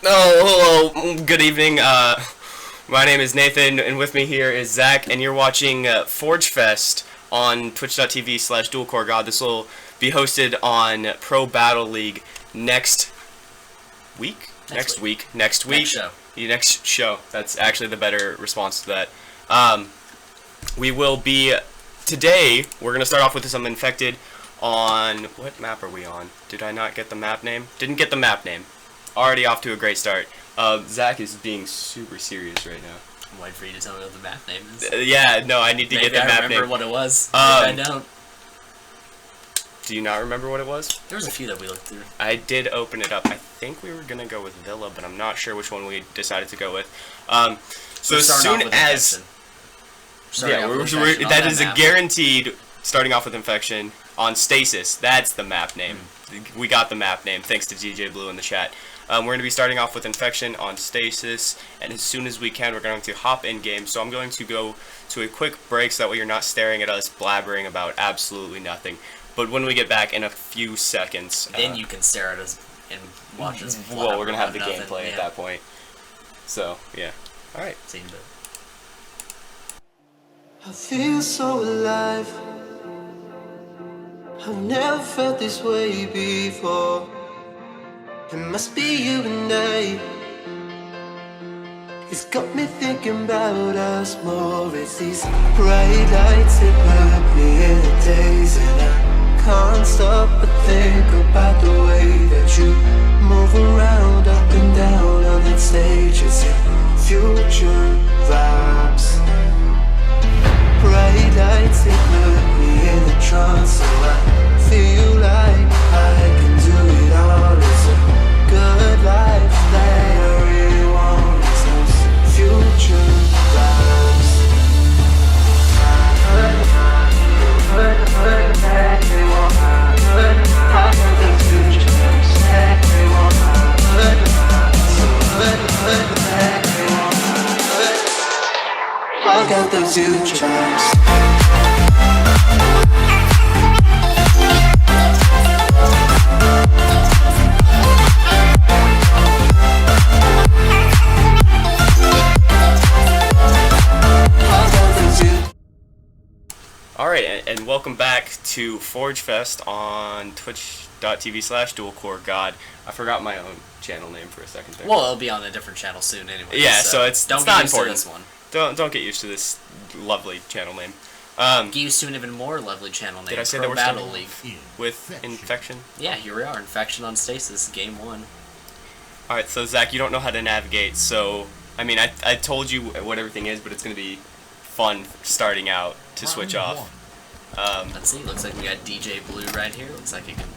Oh, hello, good evening. My name is Nathan, and with me here is Zach, and you're watching Forge Fest on twitch.tv/dualcoregod. This will be hosted on Pro Battle League next week? Next week. Next show. The next show. That's actually the better response to that. We will be... Today, we're going to start off with some Infected on... What map are we on? Did I not get the map name? Didn't get the map name. Already off to a great start. Zach is being super serious right now. I'm waiting for you to tell me what the map name is. Yeah, no, I need to get the map name. Maybe I remember what it was. Maybe I don't. Do you not remember what it was? There was a few that we looked through. I did open it up. I think we were going to go with Villa, but I'm not sure which one we decided to go with. So as soon as... Yeah, that is a guaranteed starting off with Infection on Stasis. That's the map name. We got the map name, thanks to DJ Blue in the chat. We're going to be starting off with Infection on Stasis, and as soon as we can, we're going to hop in game. So I'm going to go to a quick break so that way you're not staring at us blabbering about absolutely nothing. But when we get back in a few seconds... Then you can stare at us and watch us blabber. Well, we're going to have the gameplay at that point. So, yeah. Alright. See you in a bit. I feel so alive. I've never felt this way before. It must be you and I. It's got me thinking about us more. It's these bright lights that put me in a daze, and I can't stop but think about the way that you move around, up and down on that stage. It's your future vibes. Bright lights, they put me in a trance, so I feel like I can do it all. It's a good life that I really want. It's those future vibes. I heard that they want. I heard the future vibes that they want. I heard that they want. I got the future vibes. Alright, and welcome back to Forge Fest on twitch.tv/dualcoregod. I forgot my own channel name for a second there. Well, it'll be on a different channel soon anyway. Yeah, so it's don't not get used important. to this one. Don't get used to this lovely channel name. Get used to an even more lovely channel name. Did I say Pro that we're Battle starting League with Infection? Yeah, here we are. Infection on Stasis, game 1. Alright, so Zach, you don't know how to navigate, so... I mean, I told you what everything is, but it's going to be fun starting out to switch off. Let's see. Looks like we got DJ Blue right here. Looks like he can...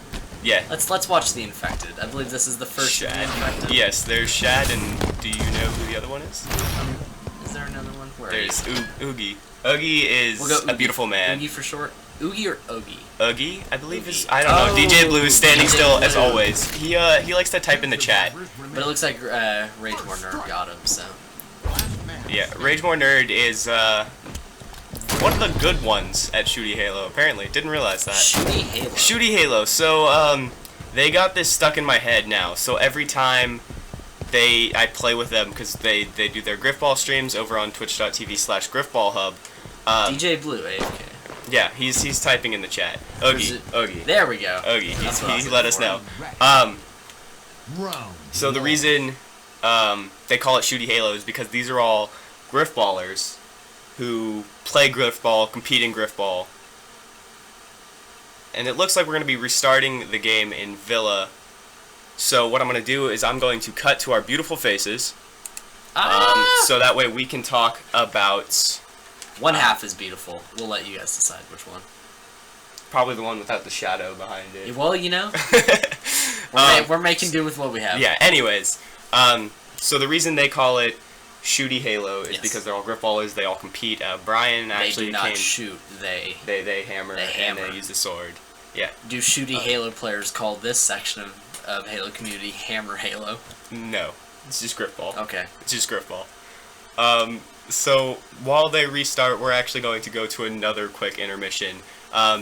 Yeah. Let's watch the Infected. I believe this is the first Shad. Infected. Yes, there's Shad, and do you know who the other one is? Is there another one? Where There's Oogie. Oogie is Oogie. a beautiful man. Oogie for short? Oogie or Oogie? Oogie, I believe Oogie. is... I don't know. DJ Blue is standing DJ still, as Blue. always. He likes to type in the chat. But it looks like Rage More Nerd got him, so... Yeah, Rage More Nerd is, one of the good ones at Shooty Halo, apparently. Didn't realize that. Shooty Halo. Shooty Halo. So, they got this stuck in my head now. So every time I play with them, because they do their Griffball streams over on twitch.tv/griffballhub. DJ Blue, AFK. Yeah, he's typing in the chat. Oogie. Oogie. There we go. Oogie. That's what I was He let us looking know. for. So the reason they call it Shooty Halo is because these are all Griffballers who play Griffball, compete in Griffball. And it looks like we're going to be restarting the game in Villa. So what I'm going to do is I'm going to cut to our beautiful faces. So that way we can talk about... One half is beautiful. We'll let you guys decide which one. Probably the one without the shadow behind it. Well, you know, we're making do with what we have. Yeah, anyways. So the reason they call it Shooty Halo is because they're all Griffballers, they all compete. Brian actually They do not shoot, They hammer, They hammer. and they use the sword. Yeah. Do Shooty Halo players call this section of Halo community Hammer Halo? No. It's just Griffball. Okay. It's just Griffball. So while they restart, we're actually going to go to another quick intermission.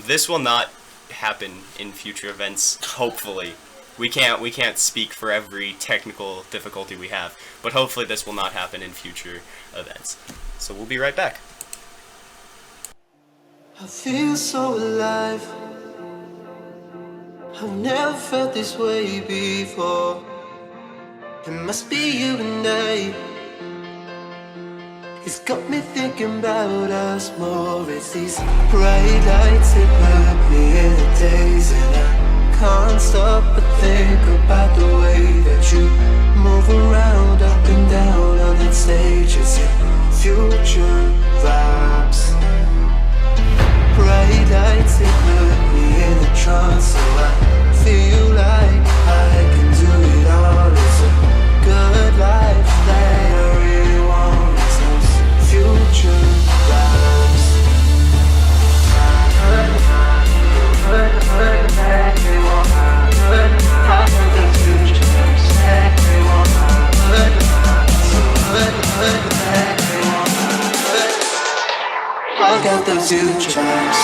This will not happen in future events, hopefully. we can't speak for every technical difficulty we have, but hopefully this will not happen in future events. So we'll be right back. I feel so alive. I've never felt this way before. It must be you and I. It's got me thinking about us more. It's these bright lights that put me in the daze, and I can't stop but think about the way that you move around up and down on that stage. It's your future vibes. Bright lights that put me in a trance, so I feel like I can do it all. It's a good life that I really want. Future vibes. I got the future vibes.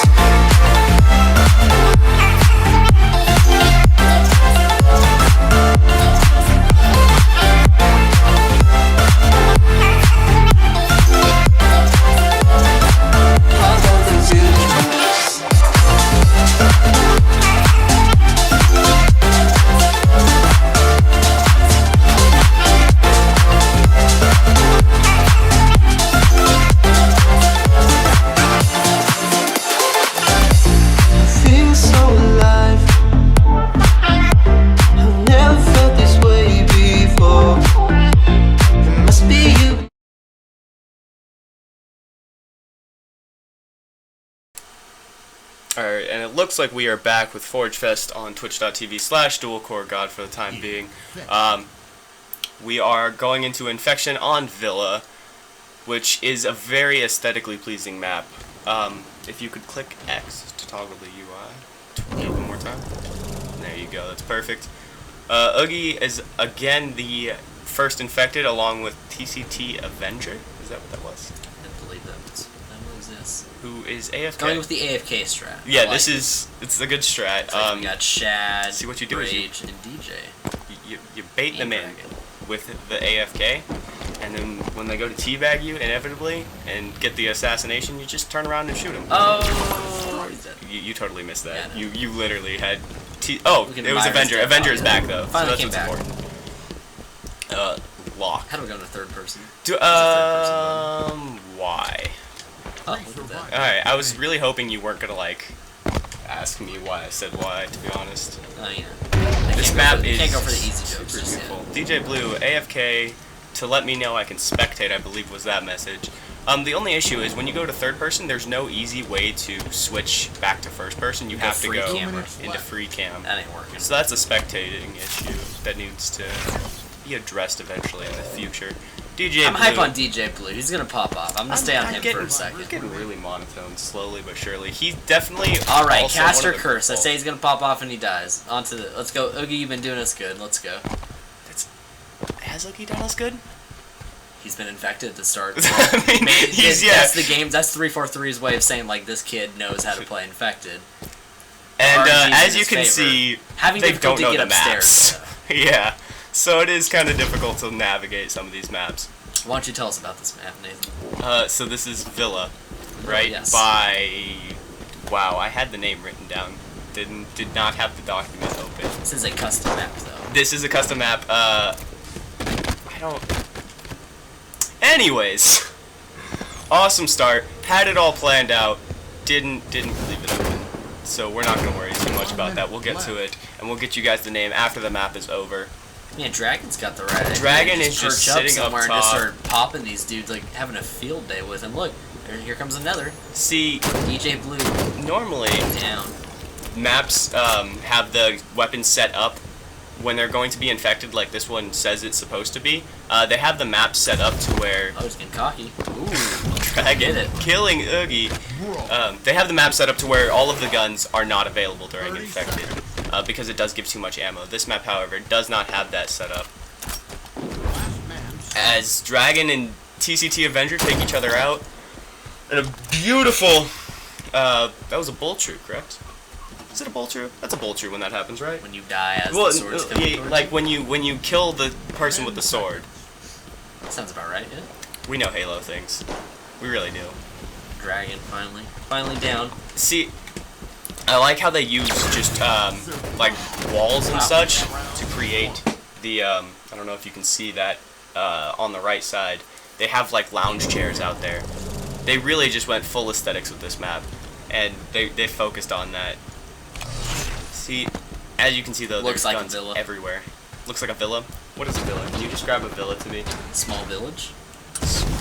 Alright, and it looks like we are back with ForgeFest on twitch.tv/dualcoregod for the time being. We are going into Infection on Villa, which is a very aesthetically pleasing map. If you could click X to toggle the UI. One more time. There you go, that's perfect. Oogie is again the first infected along with TCT Avenger. Is that what that was? I believe that was this. Who is AFK? Going with the AFK strat. Yeah, it's a good strat. Like we got Shad, see what you do Rage, and DJ. You bait them in with the AFK, and then when they go to teabag you inevitably and get the assassination, you just turn around and shoot them. Oh, you totally missed that. Yeah, no. You literally had it was Avenger. Avenger is back though, Finally so that's what's important. Lock. How do we go into third person? Why? Oh, look at that. Alright, I was really hoping you weren't gonna like ask me why I said why, to be honest. Oh yeah. This map is can't go for the easy jokes. beautiful. DJ Blue, AFK, to let me know I can spectate, I believe was that message. The only issue is when you go to third person, there's no easy way to switch back to first person. You have to go into free cam. That ain't working. So that's a spectating issue that needs to be addressed eventually in the future. DJ I'm Blue, hype on DJ Blue. He's gonna pop off. I'm gonna stay on him for a second. He's getting really monotone, slowly but surely. He's definitely all right. also Cast or one of the curse. I people. say he's gonna pop off and he dies. On to the. Let's go, Oogie. You've been doing us good. Let's go. Has Oogie done us good? He's been infected to start. I mean, That's the game. That's 343's way of saying like this kid knows how to play infected. And RNG's as in you his can favor. see, Having they don't difficulty know get the upstairs. maps. Yeah, so it is kind of difficult to navigate some of these maps. Why don't you tell us about this map, Nathan? So this is Villa, right? Yes. Wow, I had the name written down. Did not have the document open. This is a custom map, though. This is a custom map. I don't. Anyways, awesome start. Had it all planned out. Didn't leave it open. So we're not gonna worry too much about that. We'll get to it, and we'll get you guys the name after the map is over. Man, Dragon's got the right idea. Dragon is just perch sitting up somewhere and just top. start popping these dudes, like having a field day with him. Look, here comes another. See, DJ Blue normally down. maps have the weapons set up when they're going to be infected, like this one says it's supposed to be. They have the map set up to where Oh, he's getting cocky. Ooh, Dragon get it. killing Oogie. They have the map set up to where all of the guns are not available during infected, because it does give too much ammo. This map, however, does not have that set up. As Dragon and TCT Avenger take each other out, and a beautiful, that was a bull troop, correct? Is it a Boltru? That's a Boltru when that happens, right? When you die as the sword's coming towards like you. when you kill the person with the sword. Sounds about right, yeah. We know Halo things. We really do. Dragon, finally down. See, I like how they use just like walls and such to create the I don't know if you can see that on the right side. They have like lounge chairs out there. They really just went full aesthetics with this map, and they focused on that. See, as you can see though, Looks there's like a guns villa. everywhere. Looks like a villa. What is a villa? Can you describe a villa to me? Small village.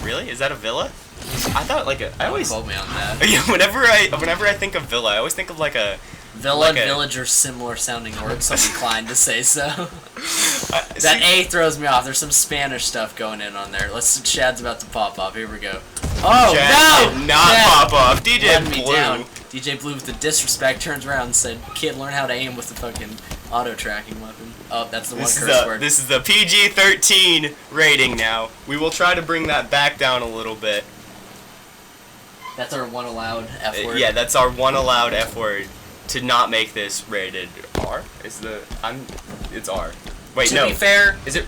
Really? Is that a villa? I thought like a. I Don't always. quote me on that. Yeah, whenever I think of villa, I always think of like a. Villa like and a- village are similar sounding words, so I'm inclined to say so. See, That A throws me off. There's some Spanish stuff going in on there. Chad's about to pop off. Here we go. Oh, Chad no! did not Chad pop off. DJ let me Blue. down. DJ Blue with the disrespect turns around and said, "Kid, learn how to aim with the fucking auto tracking weapon." Oh, that's the one curse word. This is the PG-13 rating now. We will try to bring that back down a little bit. That's our one allowed F word. Yeah, that's our one allowed F word to not make this rated R. It's R. Wait, To no. be fair, Is it?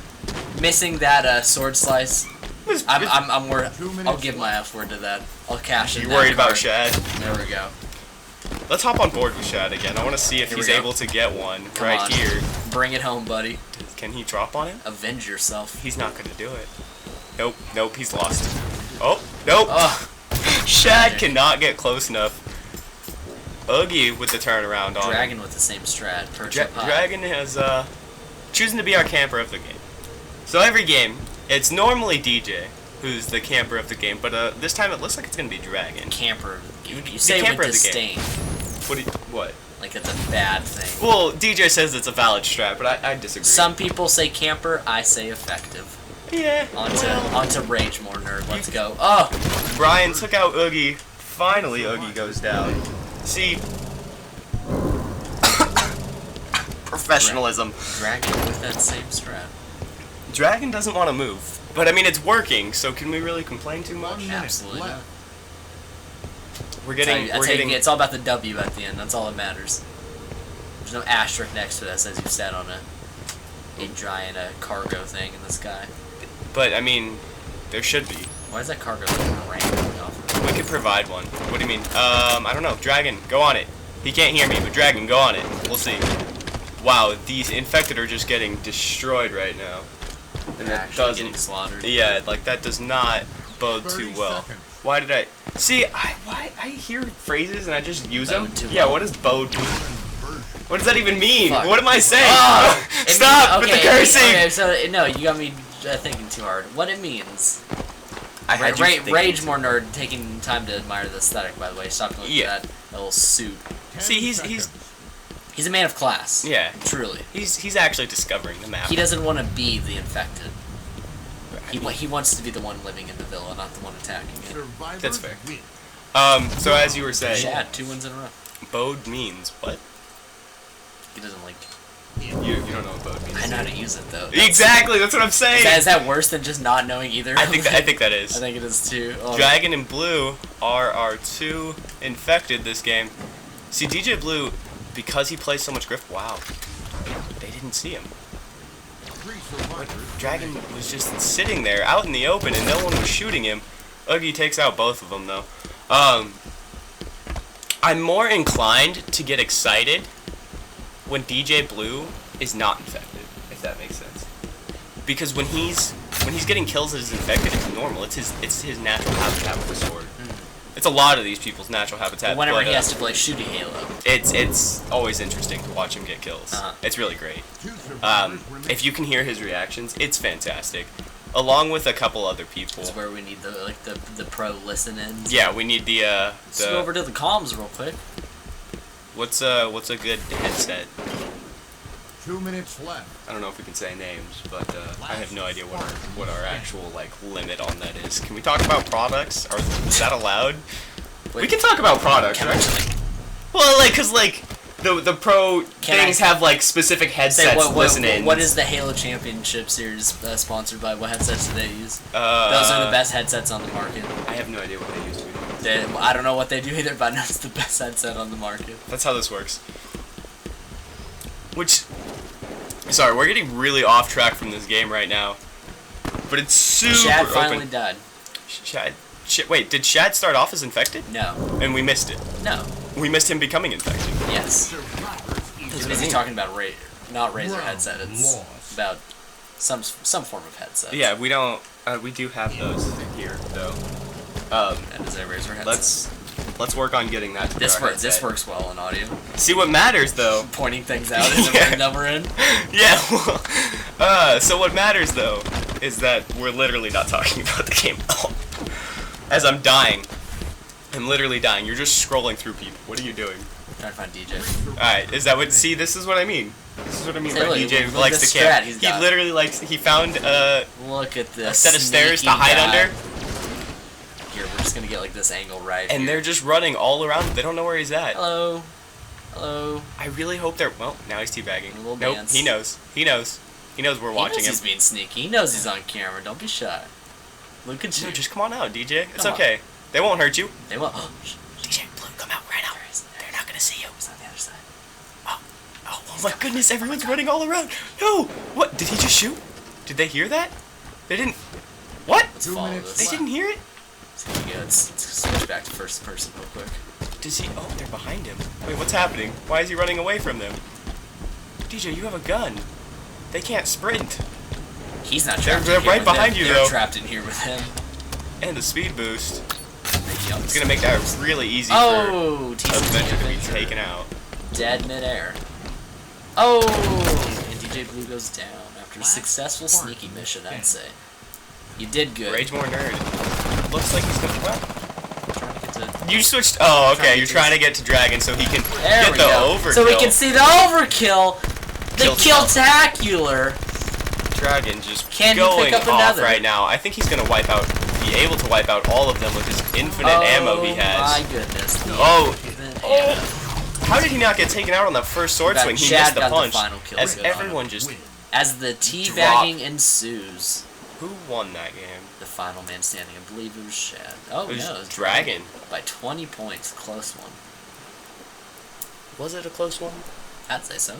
missing that sword slice. It's- I'm worth. I'll give my F word to that. I'll cash in. You that worried about card. Shad? There we go. Let's hop on board with Shad again. I want to see if Here we he's go. able to get one Come right on. here. Bring it home, buddy. Can he drop on it? Avenge yourself. He's not gonna do it. Nope, he's lost. Oh, nope. Ugh. Shad cannot get close enough. Oogie with the turnaround on him. Dragon with the same strat. Perch up high. Dragon has chosen to be our camper of the game. So every game, it's normally DJ who's the camper of the game, but this time it looks like it's gonna be Dragon. Camper. You The say it camper with of the game. disdain. What? Like it's a bad thing. Well, DJ says it's a valid strat, but I disagree. Some people say camper, I say effective. Yeah. Onto Rage More Nerd. Let's go. Oh! Brian took out Oogie. Finally, Oogie goes down. See. Professionalism. Dragon with that same strat. Dragon doesn't want to move. But I mean, it's working, so can we really complain too much? Absolutely not. We're getting. It's all about the W at the end. That's all that matters. There's no asterisk next to it that says you sat on a giant cargo thing in the sky. But I mean, there should be. Why is that cargo thing raining off? We could provide one. What do you mean? I don't know. Dragon, go on it. He can't hear me, but Dragon, go on it. We'll see. Wow, these infected are just getting destroyed right now. And They're that actually getting doesn't. slaughtered. Yeah, like that does not bode too well. Why did I see? I hear phrases and I just use them. Bode too Yeah, well. what does bode mean? What does that even mean? Fuck. What am I saying? Oh, it Stop means- with the cursing! Okay, so no, you got me thinking too hard. What it means? I had you thinking. Rage More Nerd taking time to admire the aesthetic. By the way, stop looking Yeah. at that little suit. See, he's He's a man of class. yeah. Truly. He's actually discovering the map. He doesn't want to be the infected. He wants to be the one living in the villa, not the one attacking it. That's fair. So as you were saying, Shad, 2 wins in a row. bode means what? He doesn't like. You don't know what bode means. I know how to use it though. Exactly, that's what I'm saying. Is that worse than just not knowing either? I think that is. I think it is too. Oh, Dragon and Blue are our two infected this game. See, DJ Blue, because he plays so much Griff, wow, they didn't see him. Dragon was just sitting there out in the open and no one was shooting him. Oogie takes out both of them though. I'm more inclined to get excited when DJ Blue is not infected, if that makes sense. Because when he's getting kills as infected, it's normal. It's his natural habitat with the sword. It's a lot of these people's natural habitat. Whenever but, he has to play shooting Halo. it's always interesting to watch him get kills. It's really great. If you can hear his reactions, it's fantastic. Along with a couple other people. This is where we need the pro listen-ins. Yeah, we need the Let's go over to the comms real quick. what's a good headset? 2 minutes left. I don't know if we can say names, but I have no idea what our actual limit on that is. Can we talk about products? Is that allowed? We can talk about products, Can right? Well, cause the pro things have specific headsets. What is the Halo Championship Series sponsored by? What headsets do they use? Those are the best headsets on the market. I have no idea what they use to. I don't know what they do either, but I know it's the best headset on the market. That's how this works. Which, sorry, we're getting really off track from this game right now. But it's super Shad open. finally died. Wait, did Shad start off as infected? No. And we missed it. No. We missed him becoming infected. Yes. He's busy talking about not Razer headset. It's about some form of headset. Yeah, we don't. We do have those here though. And is a Razer headset? Let's work on getting that. To This works well in audio. See what matters though. Pointing things out in the room that we're in. Yeah. So what matters though is that we're literally not talking about the game at all. As I'm dying. I'm literally dying. You're just scrolling through people. What are you doing? Trying to find DJ. Alright, is that what... See, this is what I mean. This is what I mean by DJ look likes at to the camp. strat he's He got. literally likes... He found Look at this. a set of stairs to sneaky hide guy. under. Here, we're just gonna get like this angle right And here. they're just running all around. They don't know where he's at. Hello. Hello. I really hope they're... Well, now he's teabagging. A little Nope, dance. he knows. He knows. He knows we're watching He knows him. he's being sneaky. He knows he's on camera. Don't be shy. Look at you. No, just come on out, DJ. It's Come on. okay. They won't hurt you. They won't. DJ, Blue, come out right now. They're not gonna see you. He's on the other side. Oh my goodness, everyone's running all around. No! What? Did he just shoot? Did they hear that? They didn't... What? Let's 2 follow minutes this. They didn't hear it? Here we go. Let's switch back to first person real quick. Does he... Oh, they're behind him. Wait, what's happening? Why is he running away from them? DJ, you have a gun. They can't sprint. He's not They're trapped in here right with behind him. you, They're though. trapped in here with him. And the speed boost. Yep. It's gonna make that really easy Oh, for TCG Avenger to be Avenger. taken out. Dead midair. Oh, and DJ Blue goes down after a successful sneaky mission, I'd say. You did good. Rage More Nerd. Looks like he's gonna... Well, Trying to get to- you switched... Oh, okay. Trying to You're get trying to get to Dragon so he can There get we the go. overkill. So we can see the overkill. The kill-tacular. Dragon just Can he going pick up off another? right now. I think he's gonna be able to wipe out all of them with his infinite ammo he has. Oh my goodness. The Oh. infinite Oh. ammo. How did he not get taken out on that first sword Got swing? He Chad missed the got the punch. final kill. As Good everyone just... As the teabagging ensues, Who won that game? the final man standing, I believe it was Shad. Oh, It was no, it was Dragon. by 20 points. Close one. Was it a close one? I'd say so.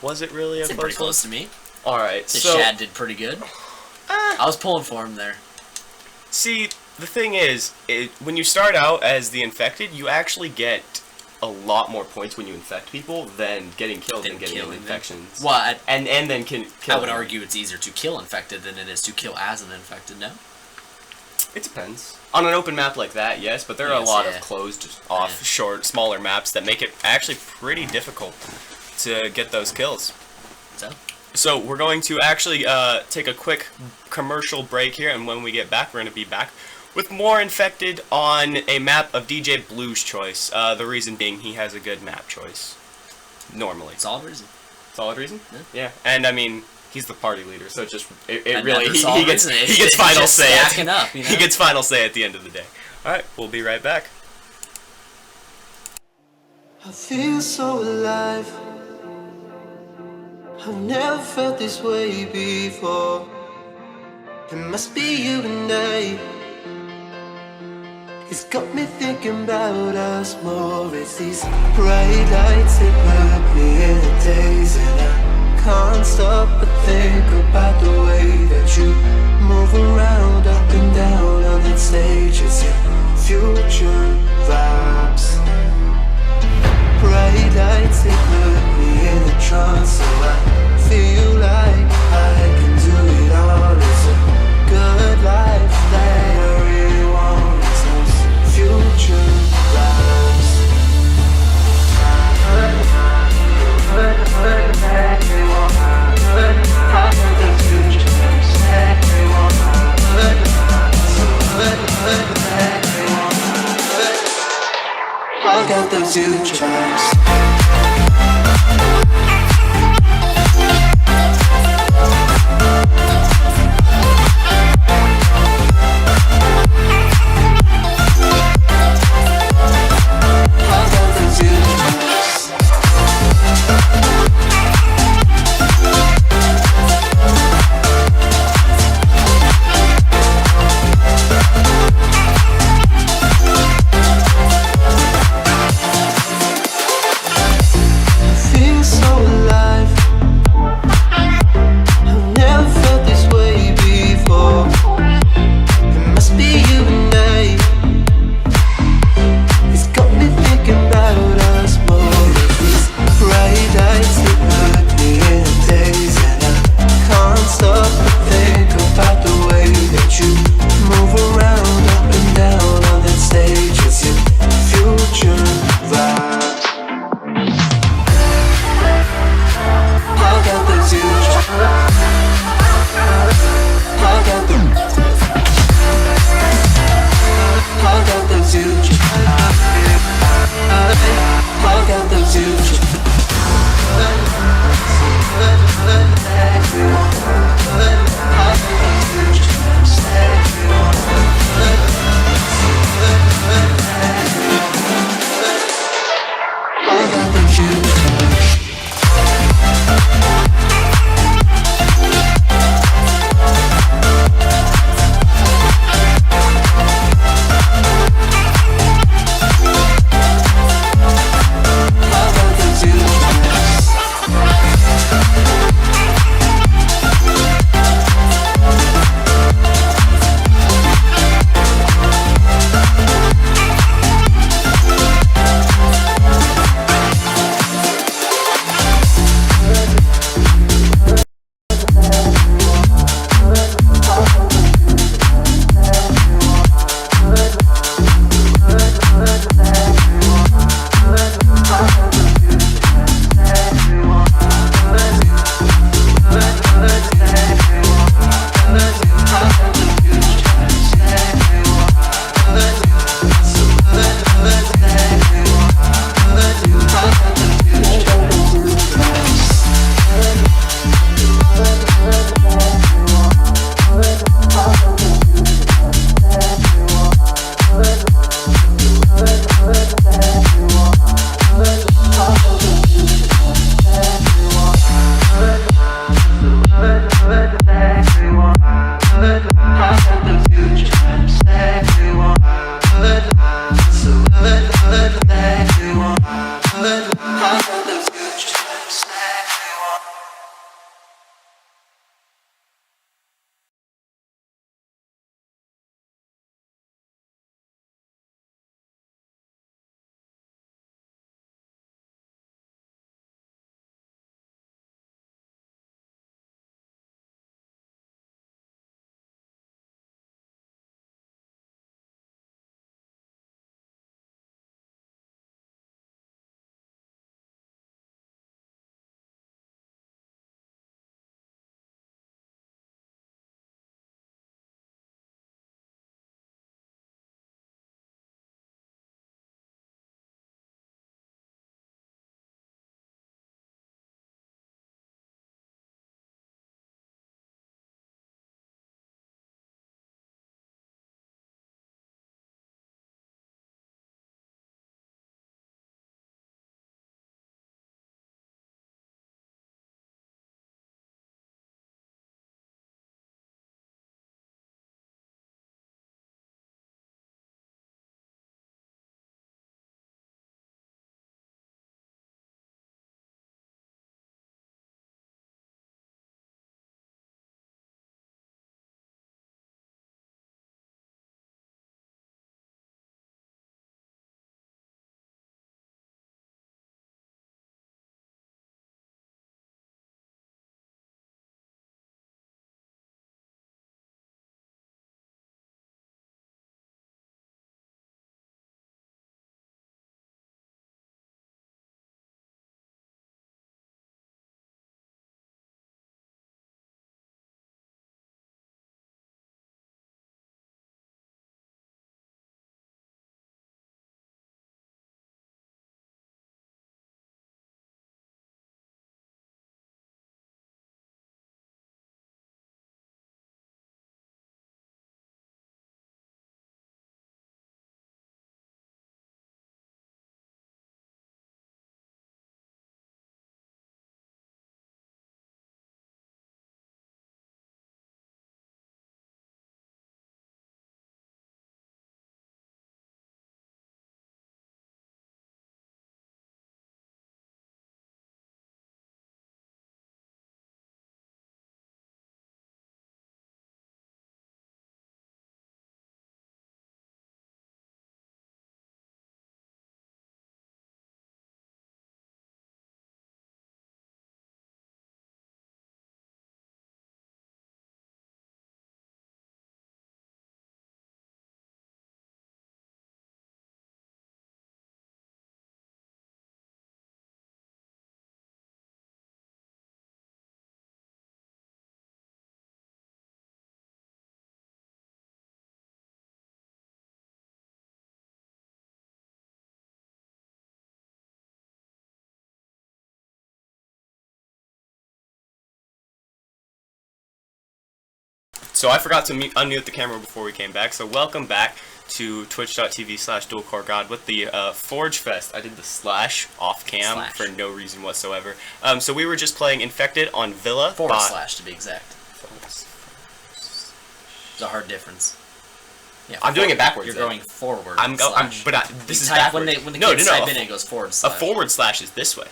Was it really a It's close pretty one? close to me. Alright, The so... Shad did pretty good. I was pulling for him there. See, the thing is, when you start out as the infected, you actually get a lot more points when you infect people than getting killed and getting killing them. infections. Well, And then can kill I would them. argue it's easier to kill infected than it is to kill as an infected, no? It depends. On an open map like that, yes, but there are a Yes, lot yeah. of closed off, short, smaller maps that make it actually pretty difficult to get those kills. So we're going to actually take a quick commercial break here, and when we get back, we're going to be back with more infected on a map of DJ Blue's choice. The reason being he has a good map choice. Normally. Solid reason. Solid reason? Yeah. Yeah. And I mean, he's the party leader, so it just it And really that's he all gets reason. he gets It's final just say. stacking up, you know? He gets final say at the end of the day. All right, we'll be right back. I feel so alive. I've never felt this way before. It must be you and I. It's got me thinking about us more. It's these bright lights that put me in a daze, and I can't stop but think about the way that you move around, up and down on that stage. It's your future vibes. Bright lights that put me in a trance, so I feel like I can do it all. It's a good life that I really want. It's those future vibes. I got those future vibes. I got those future vibes. So I forgot to unmute the camera before we came back. So welcome back to twitch.tv/dualcoregod with the Forge Fest. I did the slash off cam for no reason whatsoever. So we were just playing Infected on Villa. / to be exact. It's a hard difference. Yeah, I'm doing it backwards. You're going forward. This is backwards. When the kids type in, it goes forward / A forward slash is this way.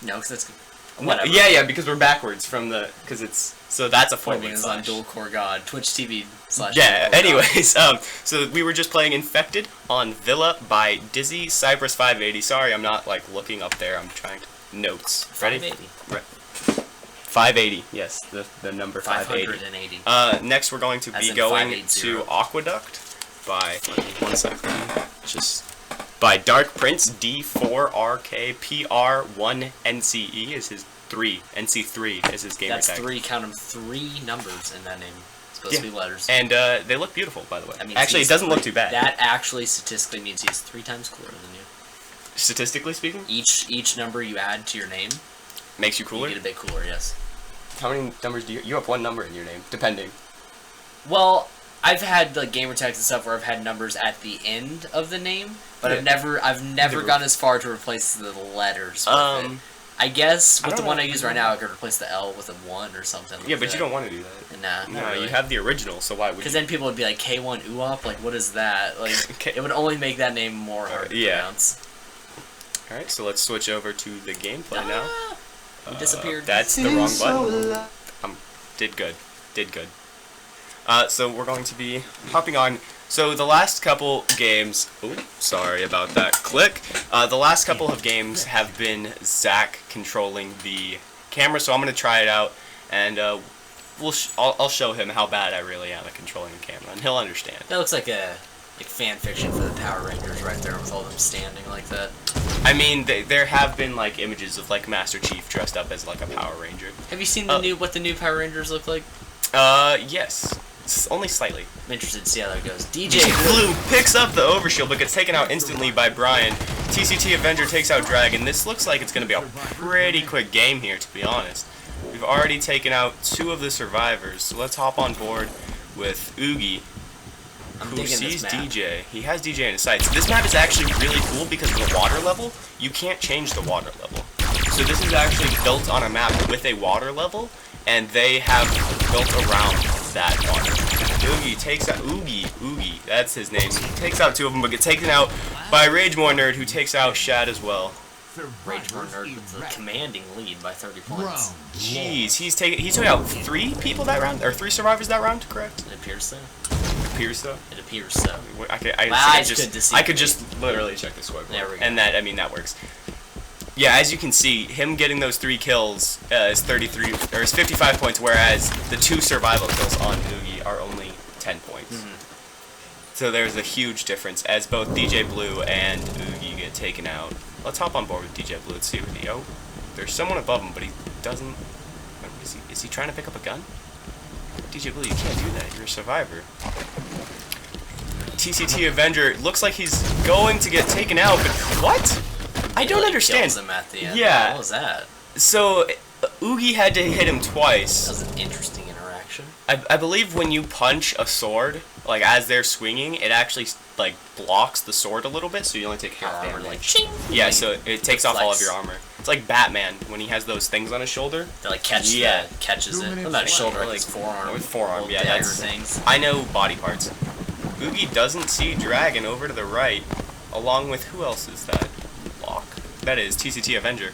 No, because that's whatever. Yeah, because we're backwards from the so that's a forward slash. On Dual Core God, Twitch TV / Yeah. Anyways, so we were just playing Infected on Villa by Dizzy Cypress 580. Sorry, I'm not like looking up there. I'm trying to notes. Ready? 580. Right. 580. Yes, the number 580. 580. Next, we're going to be going to Aqueduct by 1 second. Just by Dark Prince D4RKPR1NCE is his 3. NC3 is his gamer tag. That's 3. Count them 3 numbers in that name. It's supposed to be letters. And they look beautiful, by the way. Actually, it doesn't look too bad. That actually statistically means he's 3 times cooler than you. Statistically speaking? Each number you add to your name makes you cooler? You get a bit cooler, yes. How many numbers do you have? 1 number in your name, depending. Well, I've had like gamer tags and stuff where I've had numbers at the end of the name, but I've never gone as far to replace the letters with it. I guess with the one I use right now, I could replace the L with a 1 or something. Yeah, but you don't want to do that. Nah, no, really. You have the original, so why would you? Because then people would be like, K1 UOP, like what is that? Like it would only make that name more hard to pronounce. Alright, so let's switch over to the gameplay now. You disappeared. That's the wrong button. Did good. So we're going to be hopping on. So the last couple games... Oh, sorry about that click. The last couple of games have been Zach controlling the camera, so I'm going to try it out, and I'll show him how bad I really am at controlling the camera, and he'll understand. That looks like a fan fiction for the Power Rangers right there with all them standing like that. I mean, there have been like images of like Master Chief dressed up as like a Power Ranger. Have you seen what the new Power Rangers look like? Yes. Only slightly. I'm interested to see how that goes. DJ Blue picks up the overshield, but gets taken out instantly by Brian. TCT Avenger takes out Dragon. This looks like it's going to be a pretty quick game here, to be honest. We've already taken out 2 of the survivors, so let's hop on board with Oogie, who sees DJ. He has DJ in his sights. This map is actually really cool because of the water level. You can't change the water level. So this is actually built on a map with a water level, and they have built around that water. Oogie takes out Oogie, that's his name. He takes out 2 of them, but gets taken out by Ragemore Nerd, who takes out Shad as well. Ragemore Nerd with the commanding lead by 30 points. Jeez, he took out 3 people that round, or 3 survivors that round, correct? It appears so. It appears so. I could just literally check the scoreboard. There we go. And that works. Yeah, as you can see, him getting those 3 kills is 55 points, whereas the 2 survival kills on Oogie are only 10 points. So there's a huge difference as both DJ Blue and Oogie get taken out. Let's hop on board with DJ Blue and see what he... Oh, there's someone above him, but he doesn't... Is he trying to pick up a gun? DJ Blue, you can't do that. You're a survivor. TCT Avenger looks like he's going to get taken out, but what? I don't understand. Kills him at the end. Yeah. What was that? So, Oogie had to hit him twice. That was an interesting interaction. I believe when you punch a sword, like as they're swinging, it actually like blocks the sword a little bit, so you only take half damage. Like, ching! Yeah, so it takes off all of your armor. It's like Batman when he has those things on his shoulder. They like catches it. Not his shoulder, like his forearm. With forearm, yeah. That's things. I know body parts. Oogie doesn't see Dragon over to the right, along with who else is that? Lock. That is TCT Avenger.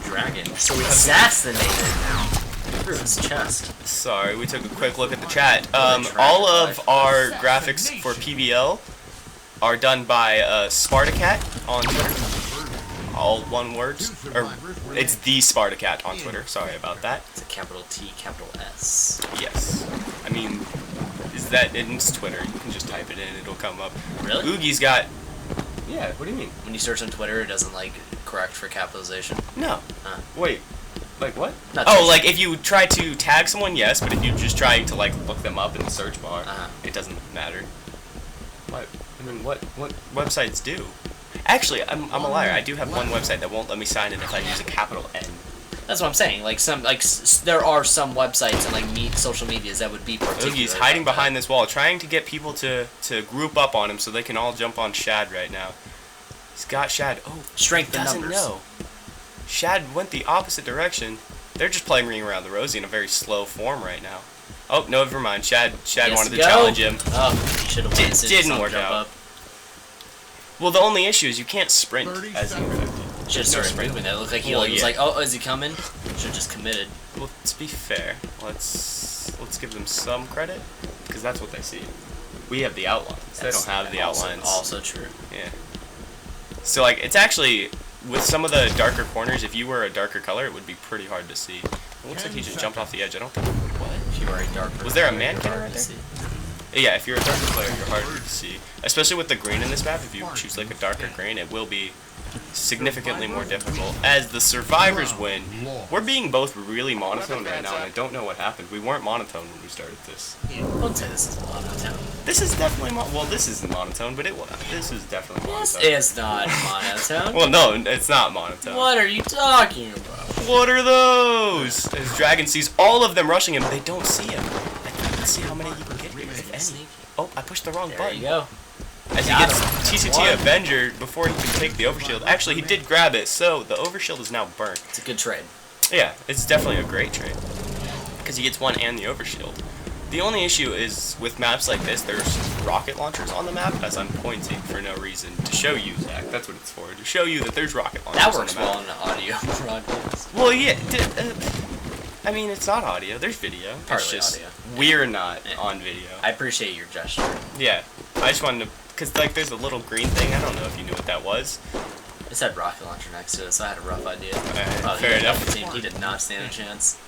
Dragon. So we assassinated through his chest. Sorry, we took a quick look at the chat. All of our graphics for PBL are done by Spartacat on Twitter. All one word. Or it's the Spartacat on Twitter. Sorry about that. It's a capital T, capital S. Yes. I mean, is that it's Twitter? You can just type it in, it'll come up. Really? Oogie's got. Yeah. What do you mean? When you search on Twitter, it doesn't like correct for capitalization. No. Wait. Like what? Like if you try to tag someone, yes, but if you just try to like look them up in the search bar, it doesn't matter. What? I mean, what websites do? Actually, I'm a liar. I do have one website that won't let me sign in if I use a capital N. That's what I'm saying. Like there are some websites and like social medias that would be particular. Oogie's hiding behind this wall, trying to get people to group up on him so they can all jump on Shad right now. He's got Shad. Oh, strength in doesn't numbers. know. Shad went the opposite direction. They're just playing Ring Around the Rosie in a very slow form right now. Oh, no, never mind. Shad wanted to challenge him. Oh, he should have waited. Didn't work out. Up. Well, the only issue is you can't sprint as the infected. Should have started moving. That looked like he was like, oh, is he coming? Should have just committed. Well, to be fair, let's give them some credit because that's what they see. We have the outlines. They don't have the outlines. Also true. Yeah. So like, it's actually with some of the darker corners. If you were a darker color, it would be pretty hard to see. It looks like he just jumped off the edge. I don't think. What? If you were a darker. Was there a man cannon right there? Yeah, if you're a darker player, you're harder to see. Especially with the green in this map, if you choose like a darker green, it will be significantly more difficult. As the survivors win, we're being both really monotone right now, and I don't know what happened. We weren't monotone when we started this. Don't say this is monotone. This is definitely well, this isn't monotone, but this is definitely monotone. This is not monotone. Well, no, it's not monotone. What are you talking about? What are those? As Dragon sees all of them rushing him, they don't see him. Let's see how many he can get here, if any. Oh, I pushed the wrong button. There you go. As he gets TCT Avenger before he can take the Overshield. Actually, he did grab it, so the Overshield is now burnt. It's a good trade. Yeah, it's definitely a great trade. Because he gets one and the Overshield. The only issue is, with maps like this, there's rocket launchers on the map, as I'm pointing for no reason. To show you, Zach, that's what it's for. To show you that there's rocket launchers that works on the map. well in the audio broadcast. Well, yeah. I mean, it's not audio. There's video. Partly it's just audio. We're not on video. I appreciate your gesture. Yeah. I just wanted to... Because, like, there's a little green thing. I don't know if you knew what that was. It said rocket launcher next to it, so I had a rough idea. Fair enough. Team, he did not stand a chance.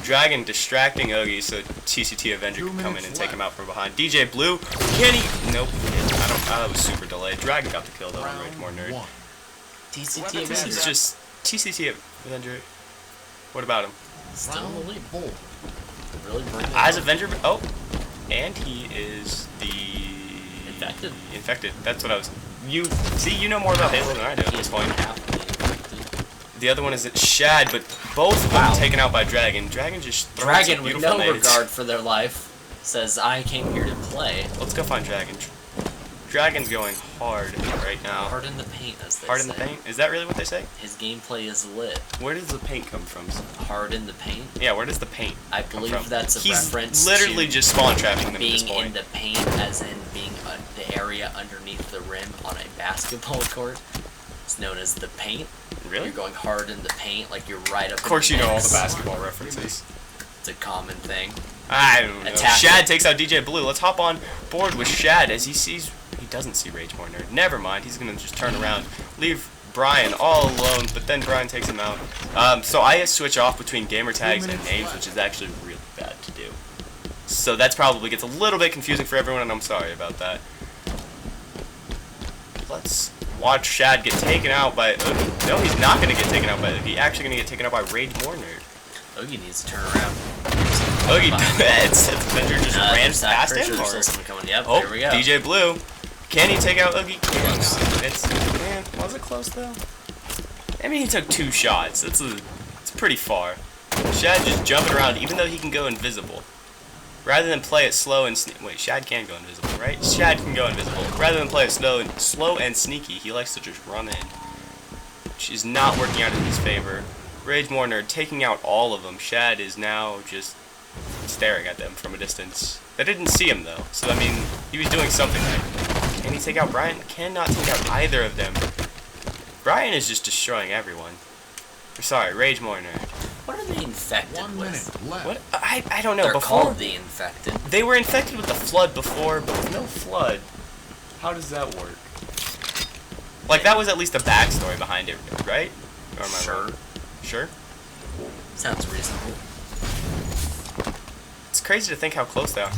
Dragon distracting Oogie, so TCT Avenger can come in and take him out from behind. DJ Blue, can he? Nope. That was super delayed. Dragon got the kill, though, on Rage More Nerd. TCT This is just TCT Avenger. What about him? Still in the lead. Really bringing As Avenger. Oh, and he is the infected. That's what I was. You see, you know more about Halo than I do at this point. The other one is Shad, but both of them taken out by Dragon. Dragon just throws some with beautiful no nades. regard for their life says, "I came here to play." Let's go find Dragon. Dragon's going hard right now. Hard in the paint, as they say. Hard in the paint? Is that really what they say? His gameplay is lit. Where does the paint come from? Hard in the paint? Yeah, where does the paint I come believe from? that's a reference He's literally to just spawn trapping them at this being in point. the paint, as in being the area underneath the rim on a basketball court. It's known as the paint. Really? You're going hard in the paint, like you're right up. Of course, in you the know all mix. the basketball references. It's a common thing. I don't know. Attack. Shad takes out DJ Blue. Let's hop on board with Shad as he sees. He doesn't see Rage More Nerd. Never mind. He's gonna just turn around, leave Brian all alone. But then Brian takes him out. So I switch off between gamer tags and names, which is actually really bad to do. So that's probably gets a little bit confusing for everyone, and I'm sorry about that. Let's watch Shad get taken out by Oogie. No, he's not gonna get taken out by Oogie. He's actually gonna get taken out by Rage More Nerd. Oogie needs to turn around. Oogie, Avenger just ran past him. Sure Or... something coming. Yep, Oh, there we go. DJ Blue. Can he take out Oogie? Close. Man, was it close though? I mean, he took 2 shots. It's pretty far. Shad just jumping around, even though he can go invisible. Rather than play it slow and wait, Shad can go invisible, right? Shad can go invisible. Rather than play it slow and sneaky, he likes to just run in. Which is not working out in his favor. Rage More Nerd taking out all of them. Shad is now just staring at them from a distance. They didn't see him though, so I mean, he was doing something right. Can he take out Brian? Cannot take out either of them. Brian is just destroying everyone. Sorry, Rage More Nerd. What are they infected 1 with? minute left. What? I don't know. They're Before called the infected. they were infected with the flood before, but with no flood. How does that work? Like that was at least a backstory behind it, right? Or am I wrong? Sure. Sounds reasonable. It's crazy to think how close they are.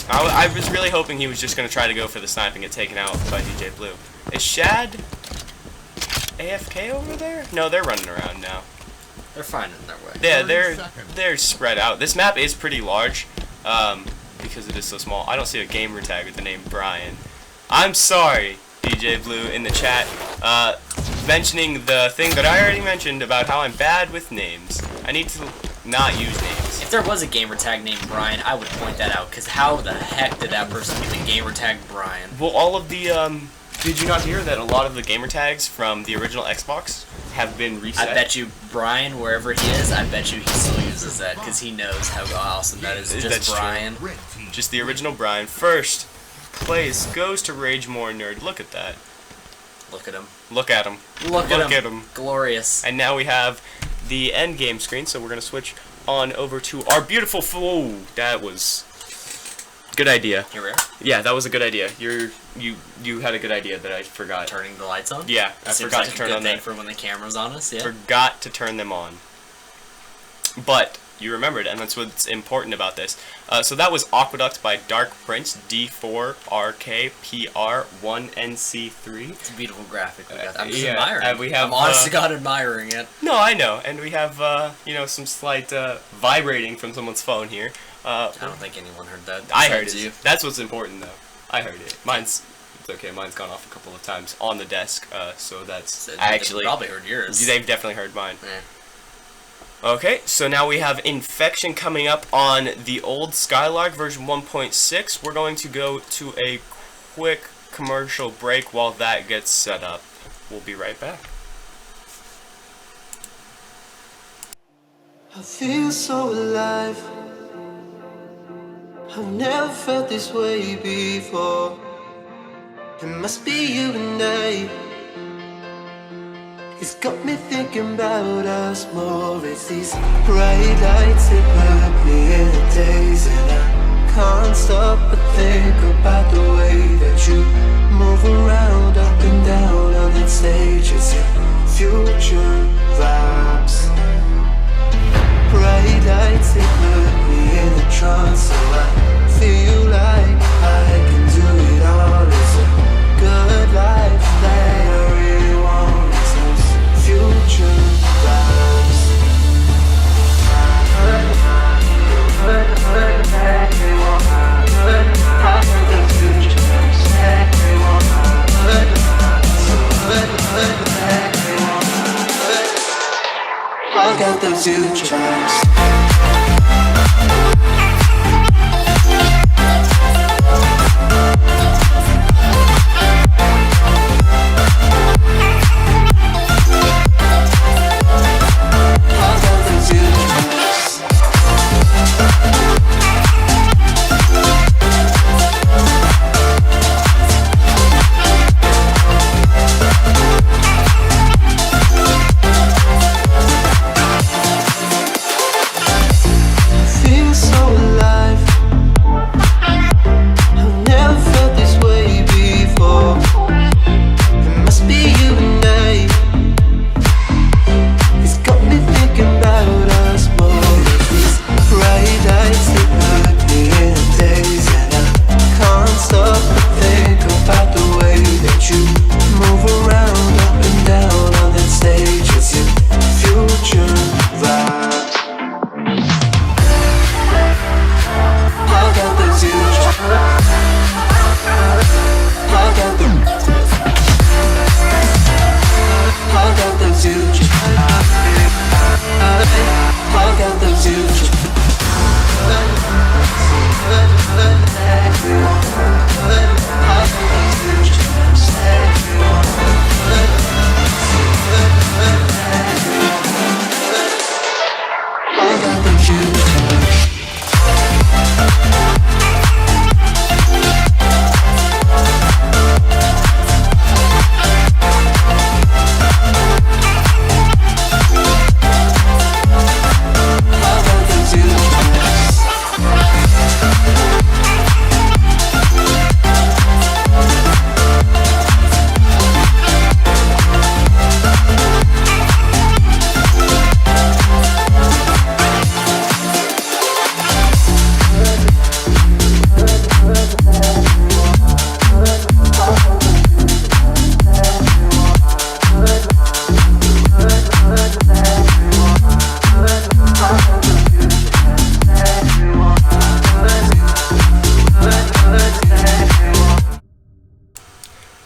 I was really hoping he was just going to try to go for the snipe and get taken out by DJ Blue. Is Shad AFK over there? No, they're running around now. They're finding their way. Yeah, 30 seconds. they're spread out. This map is pretty large because it is so small. I don't see a gamer tag with the name Brian. I'm sorry. DJ Blue in the chat, mentioning the thing that I already mentioned about how I'm bad with names. I need to not use names. If there was a gamer tag named Brian, I would point that out, because how the heck did that person get the gamer tag Brian? Well, all of the, did you not hear that a lot of the gamer tags from the original Xbox have been reset? I bet you Brian, wherever he is, I bet you he still uses that, because he knows how awesome that is. Just That's Brian. True. Just the original Brian. First place goes to Rage More Nerd. Look at that. Look at him. Look at him. Look at him. Glorious. And now we have the end game screen, so we're going to switch on over to our beautiful... Oh, that was... Good idea. You're rare? Yeah, that was a good idea. You had a good idea that I forgot. Turning the lights on? Yeah, I forgot to turn on that. For when the camera's on us, yeah. Forgot to turn them on. But you remembered, and that's what's important about this. So that was Aqueduct by Dark Prince, D4RKPR1NC3. It's a beautiful graphic. I'm just yeah, admiring. I'm honest to God admiring it. No, I know, and we have some slight vibrating from someone's phone here. I don't think anyone heard that. I heard it. You. That's what's important, though. I heard it. It's okay. Mine's gone off a couple of times on the desk, so that's so actually probably heard yours. They've definitely heard mine. Eh. Okay, so now we have Infection coming up on the old Skylark version 1.6. We're going to go to a quick commercial break while that gets set up. We'll be right back. I feel so alive. I've never felt this way before. It must be you and I. It's got me thinking about us more. It's these bright lights that put me in a daze, and I can't stop but think about the way that you move around up and down on that stage. It's your future vibes. Bright lights that put me in a trance, so I feel like I can do it all. It's a good life that I really want. It's those future vibes. I got the future vibes.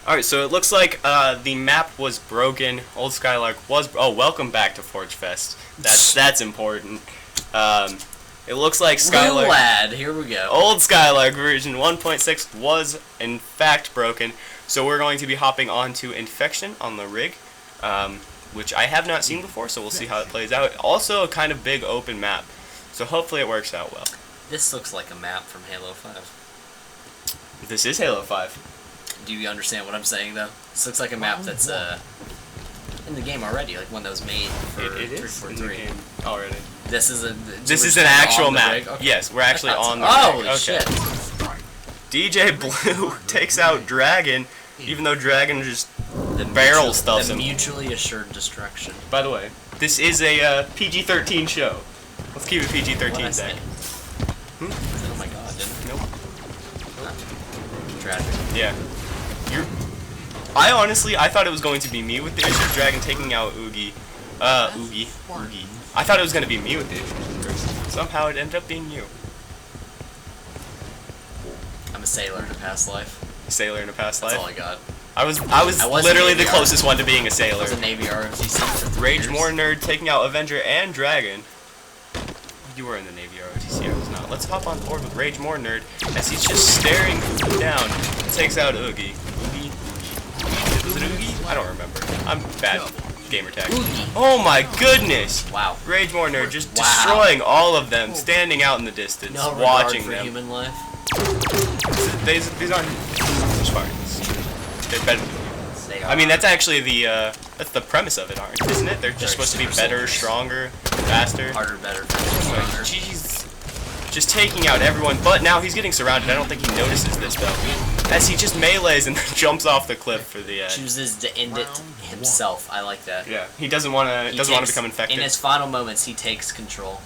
Alright, so it looks like the map was broken. Old Skylark was... Oh, welcome back to Forge Fest. That's important. It looks like Skylark... Lad, here we go. Old Skylark version 1.6 was, in fact, broken. So we're going to be hopping on to Infection on the rig, which I have not seen before, so we'll see how it plays out. Also a kind of big open map, so hopefully it works out well. This looks like a map from Halo 5. This is Halo 5. Do you understand what I'm saying, though? This looks like a map that's in the game already, like one that was made for it is in the 343. game already. This is an actual map. Okay. Yes, we're actually on the Holy rig. Okay. shit. DJ Blue takes out Dragon, even though Dragon just barrel stuffs him. Mutually assured destruction. By the way, this is a PG-13 show. Let's keep it PG-13, Zach. Oh my god, didn't Nope. Tragic. Yeah. I thought it was going to be me with the issue of Dragon taking out Oogie. Oogie. I thought it was going to be me with the issue first. Somehow it ended up being you. I'm a sailor in a past life. Sailor in a past life. That's all I got. I was literally the closest one to being a sailor. I was a Navy ROTC for 3 Rage years. More Nerd taking out Avenger and Dragon. You were in the Navy ROTC, I was not. Let's hop on board with Rage More Nerd as he's just staring down. Takes out Oogie. Oogie? Was it Oogie? I don't remember. I'm bad gamer tag. Oogie. Oh my goodness! Wow. Rage More Nerd just destroying all of them, standing out in the distance, No watching regard for them. human life. These aren't Spartans. They're better. They are. I mean, that's actually that's the premise of it, isn't it? They're just supposed to be better, stronger, faster. Harder, better, Like, stronger. jeez. Just taking out everyone, but now he's getting surrounded. I don't think he notices this, though. As he just melees and then jumps off the cliff for the Chooses to end it himself. I like that. Yeah, he doesn't want to become infected. In his final moments, he takes control.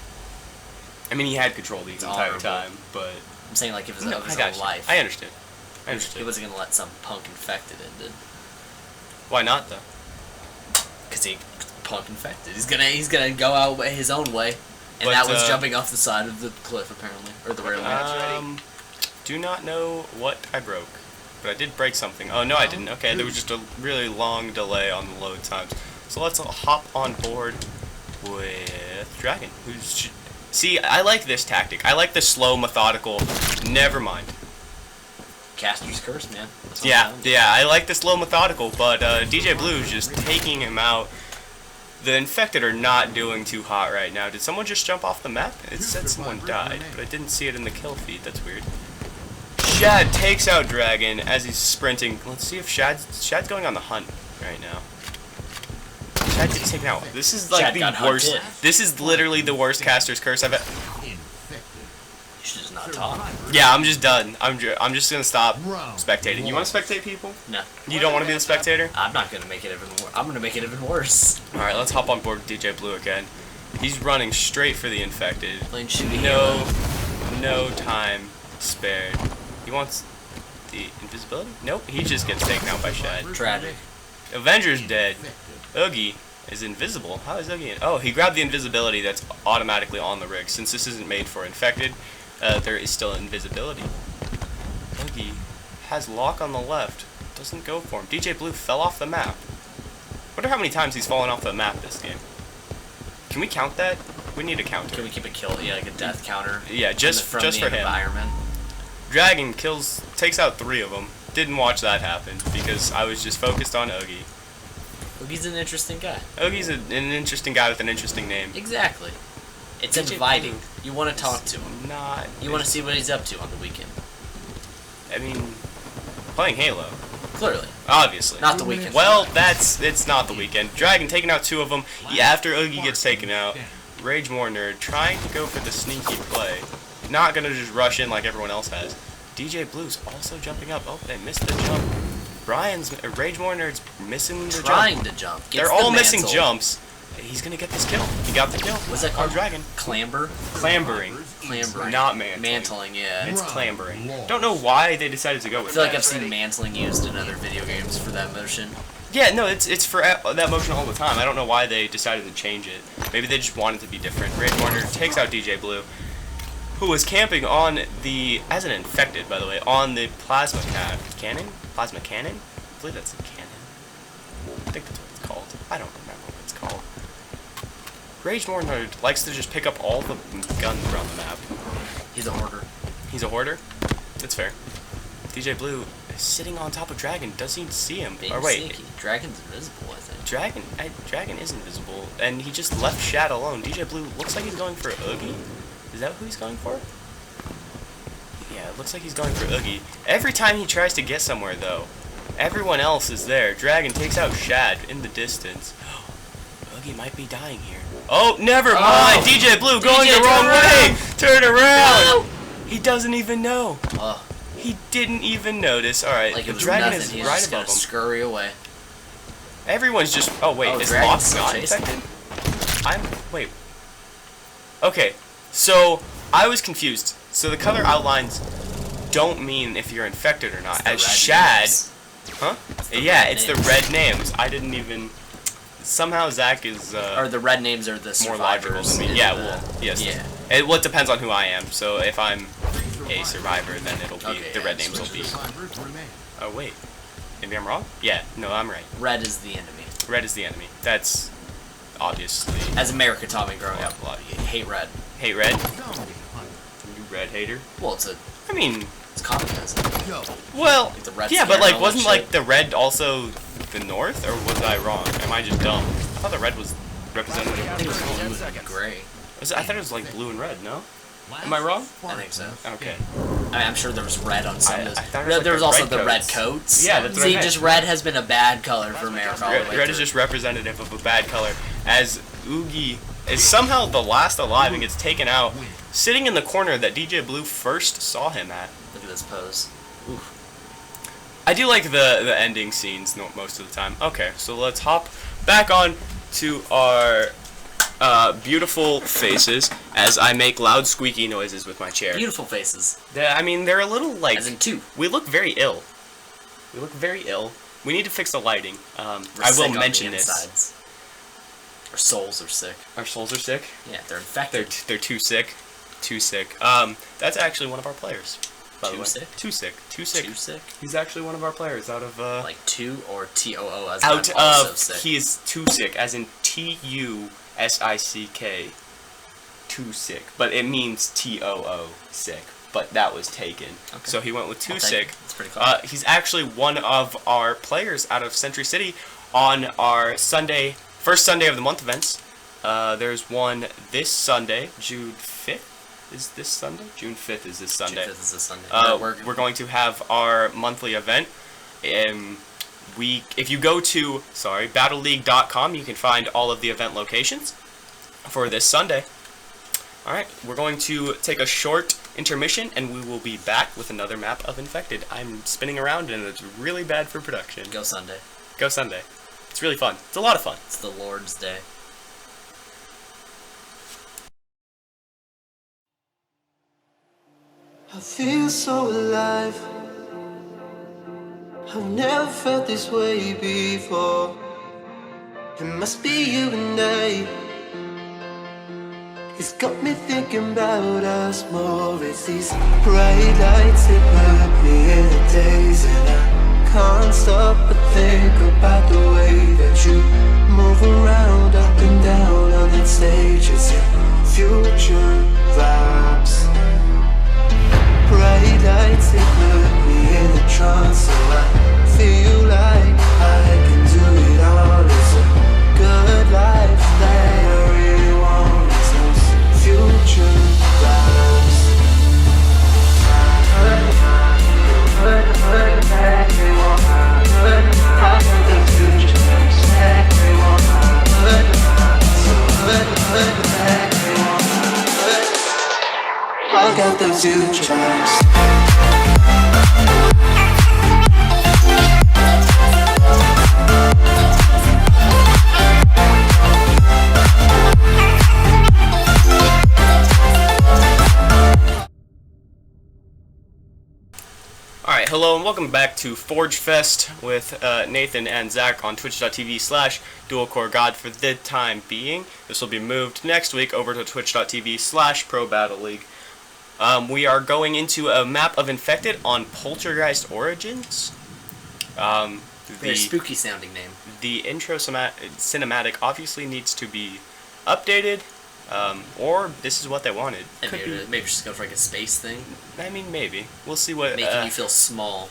I mean, he had control the entire honorable. time, but... I'm saying like if it was No, of I his got own you. life. I understand. He wasn't gonna let some punk infected end it. Why not, though? Cause he punk infected. He's gonna go out his own way, and But, that was jumping off the side of the cliff apparently, or the railing. Do not know what I broke, but I did break something. Oh no, I didn't. Okay, there was just a really long delay on the load times. So let's hop on board with Dragon, who's. See, I like this tactic. I like the slow, methodical. Never mind. Caster's curse, man. That's what Yeah, I'm telling you. yeah, I like the slow, methodical, but DJ Blue's just taking him out. The infected are not doing too hot right now. Did someone just jump off the map? It said someone died, but I didn't see it in the kill feed. That's weird. Shad takes out Dragon as he's sprinting. Let's see if Shad's going on the hunt right now. Shad gets taken out. This is like Shad the got worst. hunted. This is literally the worst caster's curse I've ever. You should just not talk. Yeah, I'm just done. I'm just gonna stop spectating. You want to spectate people? No. You don't want to be the spectator? I'm not gonna make it even worse. I'm gonna make it even worse. Alright, let's hop on board with DJ Blue again. He's running straight for the infected. Playing shooting. No time spared. He wants the invisibility? Nope, he just gets taken out by Shad. Tragic. Avenger's dead. Oogie is invisible. How is Oogie in? Oh, he grabbed the invisibility that's automatically on the rig. Since this isn't made for infected, there is still invisibility. Oogie has lock on the left. Doesn't go for him. DJ Blue fell off the map. Wonder how many times he's fallen off the map this game. Can we count that? We need a counter. Can we keep a kill? Yeah, like a death counter. Yeah, just from for him. Environment. Dragon takes out 3 of them. Didn't watch that happen because I was just focused on Oogie. Oogie's an interesting guy. Oogie's an interesting guy with an interesting name. Exactly. It's DJ inviting. Blue You want to talk to him. You want to see what he's up to on the weekend. I mean, playing Halo, Clearly. obviously. Not the weekend. Well, it's not the weekend. Dragon taking out 2 of them. Yeah, after Oogie gets taken out, Rage More Nerd trying to go for the sneaky play. Not gonna just rush in like everyone else has. DJ Blue's also jumping up. Oh, they missed the jump. Rage More Nerd's missing the Trying jump. to jump. Gets They're the all missing mantle. jumps. He's gonna get this kill. He got the kill. What's that on called? Dragon. Clamber? Clambering. Clambering. Not mantling. Mantling, yeah. It's clambering. Don't know why they decided to go I with feel like that. I've seen mantling used in other video games for that motion. Yeah, no, it's for that motion all the time. I don't know why they decided to change it. Maybe they just wanted to be different. Rage Warner takes out DJ Blue, who was camping on the, as an infected, by the way, on the plasma cannon. Plasma cannon? I believe that's a cannon. I think that's what it's called. I don't remember what it's called. Rage Mornard likes to just pick up all the guns around the map. He's a hoarder. He's a hoarder? That's fair. DJ Blue is sitting on top of Dragon. Does he see him? Being or wait, sneaky. Dragon's invisible, I think. Dragon is invisible, and he just left Shad alone. DJ Blue looks like he's going for Oogie. Is that who he's going for? Yeah, it looks like he's going for Oogie. Every time he tries to get somewhere, though, everyone else is there. Dragon takes out Shad in the distance. Oogie might be dying here. Oh, never mind! DJ Blue going the wrong way! Turn around! No! He doesn't even know. He didn't even notice. Alright, like the Dragon is he's right just above him. Scurry away. Everyone's just... Oh, wait, is Lost not infected? Wait. Okay, so I was confused. So the color outlines don't mean if you're infected or not. As Shad... Names. Huh? Yeah, it's the red names. I didn't even... Somehow Zach is... or the red names are the more logical than me. Yeah, well, yes. Yeah. Well, it depends on who I am. So if I'm a survivor, then it'll be... the red names will be... Oh, wait. Maybe I'm wrong? Yeah, no, I'm right. Red is the enemy. Red is the enemy. That's obviously... As America taught me growing up, hate red. Hate red? You red hater? Well, it's communism. Well, like the red yeah, but like, wasn't shit. like the red also the North, or was I wrong? Am I just dumb? I thought the red was representative. I think it was blue and gray. I thought it was like blue and red, no? Am I wrong? I think so. Okay. I mean, I'm sure there was red on some of those. I thought it was like there was the also red the red coats. coats. Yeah, that's what I See, meant. just red has been a bad color for America all the way Red is through. just representative of a bad color. As Oogie is somehow the last alive and gets taken out, sitting in the corner that DJ Blue first saw him at. Look at this pose. Oof. I do like the ending scenes most of the time. Okay, so let's hop back on to our beautiful faces as I make loud squeaky noises with my chair. Beautiful faces. I mean, they're a little like... As in two. We look very ill. We look very ill. We need to fix the lighting. I Sick will on mention the this. insides. Our souls are sick. Our souls are sick? Yeah, they're infected. They're too sick. Too sick. That's actually one of our players. By the way. Sick? Too sick. Too sick. Too sick? He's actually one of our players out of like two or T-O-O as out in also of sick. he is too sick as in T-U-S-I-C-K. Too sick. But it means T-O-O sick. But that was taken. Okay. So he went with too sick. That's pretty cool. He's actually one of our players out of Century City on our first Sunday of the month events. There's one this Sunday, June 5th. Is this Sunday? June 5th is this Sunday. June 5th is this Sunday. We're going to have our monthly event. If you go to battleleague.com, you can find all of the event locations for this Sunday. Alright, we're going to take a short intermission, and we will be back with another map of Infected. I'm spinning around, and it's really bad for production. Go Sunday. Go Sunday. It's really fun. It's a lot of fun. It's the Lord's Day. I feel so alive. I've never felt this way before. It must be you and I. It's got me thinking about us more. It's these bright lights that put me in a daze, and I can't stop but think about the way that you move around up and down on that stage. It's your future vibes. Bright lights that put me in a trance, so I feel like I can do it all. It's a good life that I really want. It's those future vibes. I got the future vibes. Alright, hello and welcome back to Forge Fest with Nathan and Zach on twitch.tv/DualCoreGod for the time being. This will be moved next week over to twitch.tv/ProBattleLeague. We are going into a map of Infected on Poltergeist Origins. Very spooky sounding name. The intro cinematic obviously needs to be updated, or this is what they wanted. Maybe just go for like a space thing. I mean, maybe. We'll see what... Making you feel small.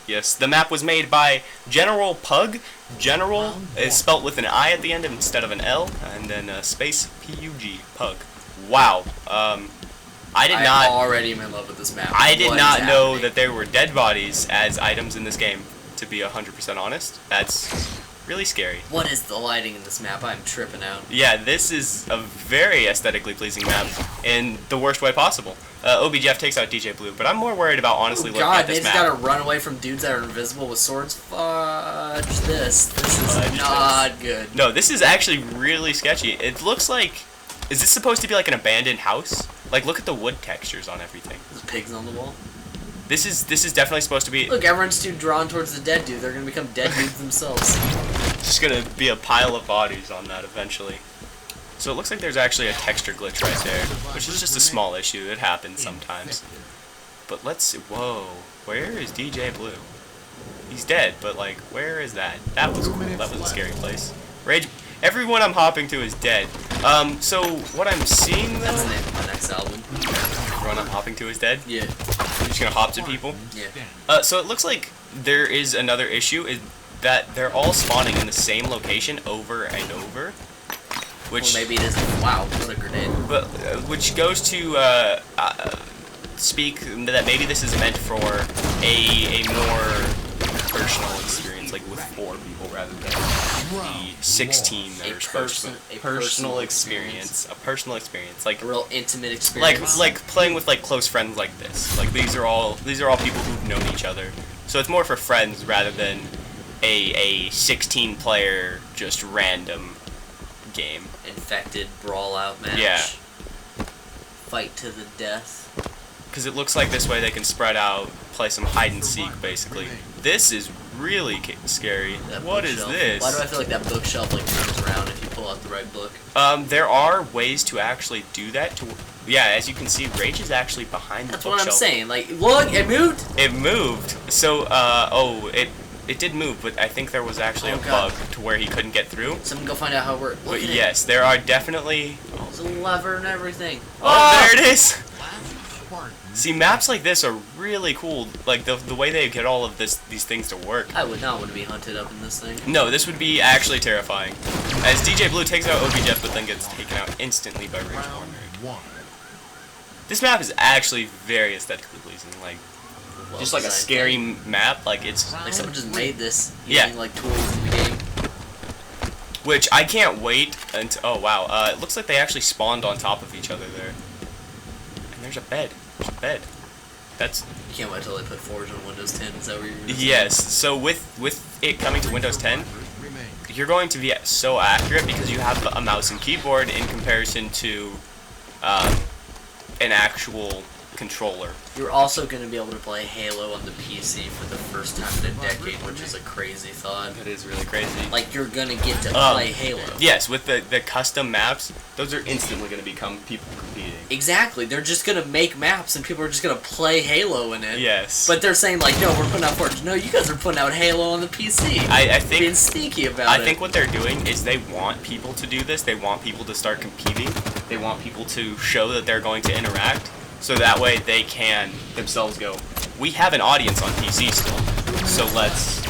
Yes, the map was made by General Pug. General is spelt with an I at the end instead of an L, and then space P-U-G, Pug. Wow. I'm already in love with this map. I did not know that there were dead bodies as items in this game, to be 100% honest. That's really scary. What is the lighting in this map? I'm tripping out. Yeah, this is a very aesthetically pleasing map in the worst way possible. OBJF takes out DJ Blue, but I'm more worried about honestly looking at this map. God, they just gotta run away from dudes that are invisible with swords. Fudge this. This is not good. No, this is actually really sketchy. It looks like... Is this supposed to be like an abandoned house? Like, look at the wood textures on everything. There's pigs on the wall. This is definitely supposed to be... Look, everyone's too drawn towards the dead dude. They're gonna become dead dudes themselves. Just gonna be a pile of bodies on that eventually. So it looks like there's actually a texture glitch right there, which is just a small issue. It happens sometimes. But let's see. Whoa, where is DJ Blue? He's dead, but like, where is that? That was cool. That was a scary place. Rage. Everyone I'm hopping to is dead. So what I'm seeing though. That's the name of my next album. Everyone I'm hopping to is dead. Yeah. You're just gonna hop to people. Yeah. So it looks like there is another issue. Is that they're all spawning in the same location over and over. Which, well, maybe it isn't. Wow, what a grenade. But which goes to speak that maybe this is meant for a more personal experience, like with 4 people rather than the 16 that are supposed to be. A personal experience. A personal experience, like a real intimate experience. Like playing with like close friends like this. Like these are all people who've known each other. So it's more for friends rather than a 16 player just random game. Infected brawl out match. Yeah. Fight to the death. Because it looks like this way they can spread out, play some hide and seek basically. This is really scary. What is this? Why do I feel like that bookshelf like turns around if you pull out the right book? There are ways to actually do that. Yeah, as you can see, Rage is actually behind the bookshelf. That's what I'm saying. Like, look, it moved. It moved. So, it did move, but I think there was actually a bug to where he couldn't get through. Someone go find out how it works. But yes, there are definitely... There's a lever and everything. Oh, there it is! See, maps like this are really cool. Like, the way they get all of these things to work. I would not want to be hunted up in this thing. No, this would be actually terrifying. As DJ Blue takes out OBJF, but then gets taken out instantly by Rage Warner. This map is actually very aesthetically pleasing. Like, just like a scary map, like it's like someone just made this using like tools in the game. Which I can't wait until. Oh wow! It looks like they actually spawned on top of each other there. And there's a bed. There's a bed. That's. You can't wait till they put Forge on Windows 10. Is that what you're gonna say? Yes. So with it coming to Windows 10, you're going to be so accurate because you have a mouse and keyboard in comparison to an actual controller. You're also going to be able to play Halo on the PC for the first time in a decade, which is a crazy thought. That is really crazy. Like, you're going to get to play Halo. Yes, with the custom maps, those are instantly going to become people competing. Exactly. They're just going to make maps, and people are just going to play Halo in it. Yes. But they're saying, like, no, we're putting out Forge. No, you guys are putting out Halo on the PC. I think... Being sneaky about it. I think what they're doing is they want people to do this. They want people to start competing. They want people to show that they're going to interact. So that way they can themselves go, we have an audience on PC still, so let's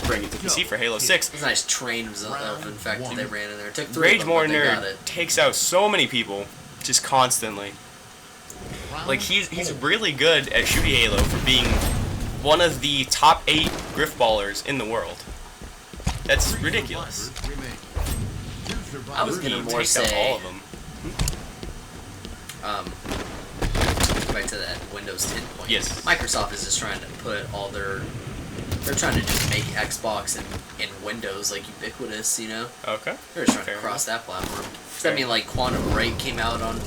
bring it to PC for Halo 6. It's a nice train of infected they ran in there. It took 3 Rage of them, but they got Warner it. takes out so many people, just constantly. Like, he's really good at shooting Halo for being one of the top 8 griffballers in the world. That's ridiculous. I was gonna more takes out say... all of them. Back to that Windows 10 point. Yes. Microsoft is just trying to put all their... They're trying to just make Xbox and Windows, like, ubiquitous, you know? Okay. They're just trying to cross that platform. Does that mean, like, Quantum Break came out on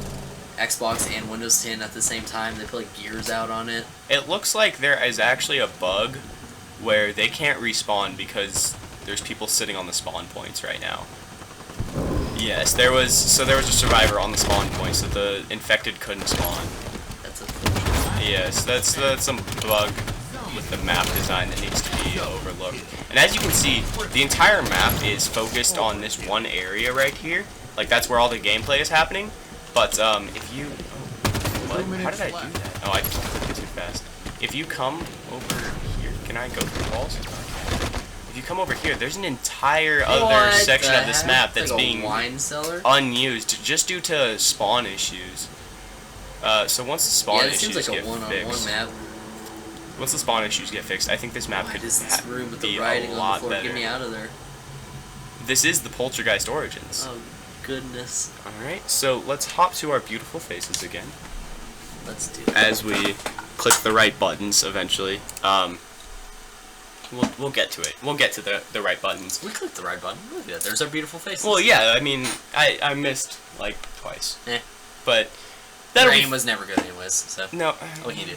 Xbox and Windows 10 at the same time? They put, like, Gears out on it? It looks like there is actually a bug where they can't respawn because there's people sitting on the spawn points right now. Yes, there was a survivor on the spawn point, so the infected couldn't spawn. That's unfortunate. Yes, that's some bug. with the map design that needs to be overlooked. And as you can see, the entire map is focused on this one area right here. Like, that's where all the gameplay is happening. But, if you... what? How did I do that? Oh, I just clicked it too fast. If you come over here... Can I go through walls? If you come over here, there's an entire other section of this map that's like being wine cellar? unused just due to spawn issues. So once the spawn issues seems like get a one-on-one fixed... map. Once the spawn issues get fixed, I think this map could This room with be the writing a on lot the floor. better. Get me out of there. This is the Poltergeist Origins. Oh, goodness. Alright, so let's hop to our beautiful faces again. Let's do it. As we click the right buttons eventually. We'll get to it. We'll get to the right buttons. We clicked the right button. Look at that. There's our beautiful faces. Well, yeah, I mean, I missed, like, twice. Eh. But The that'll rain be... was never good anyways, so... No. What can you do?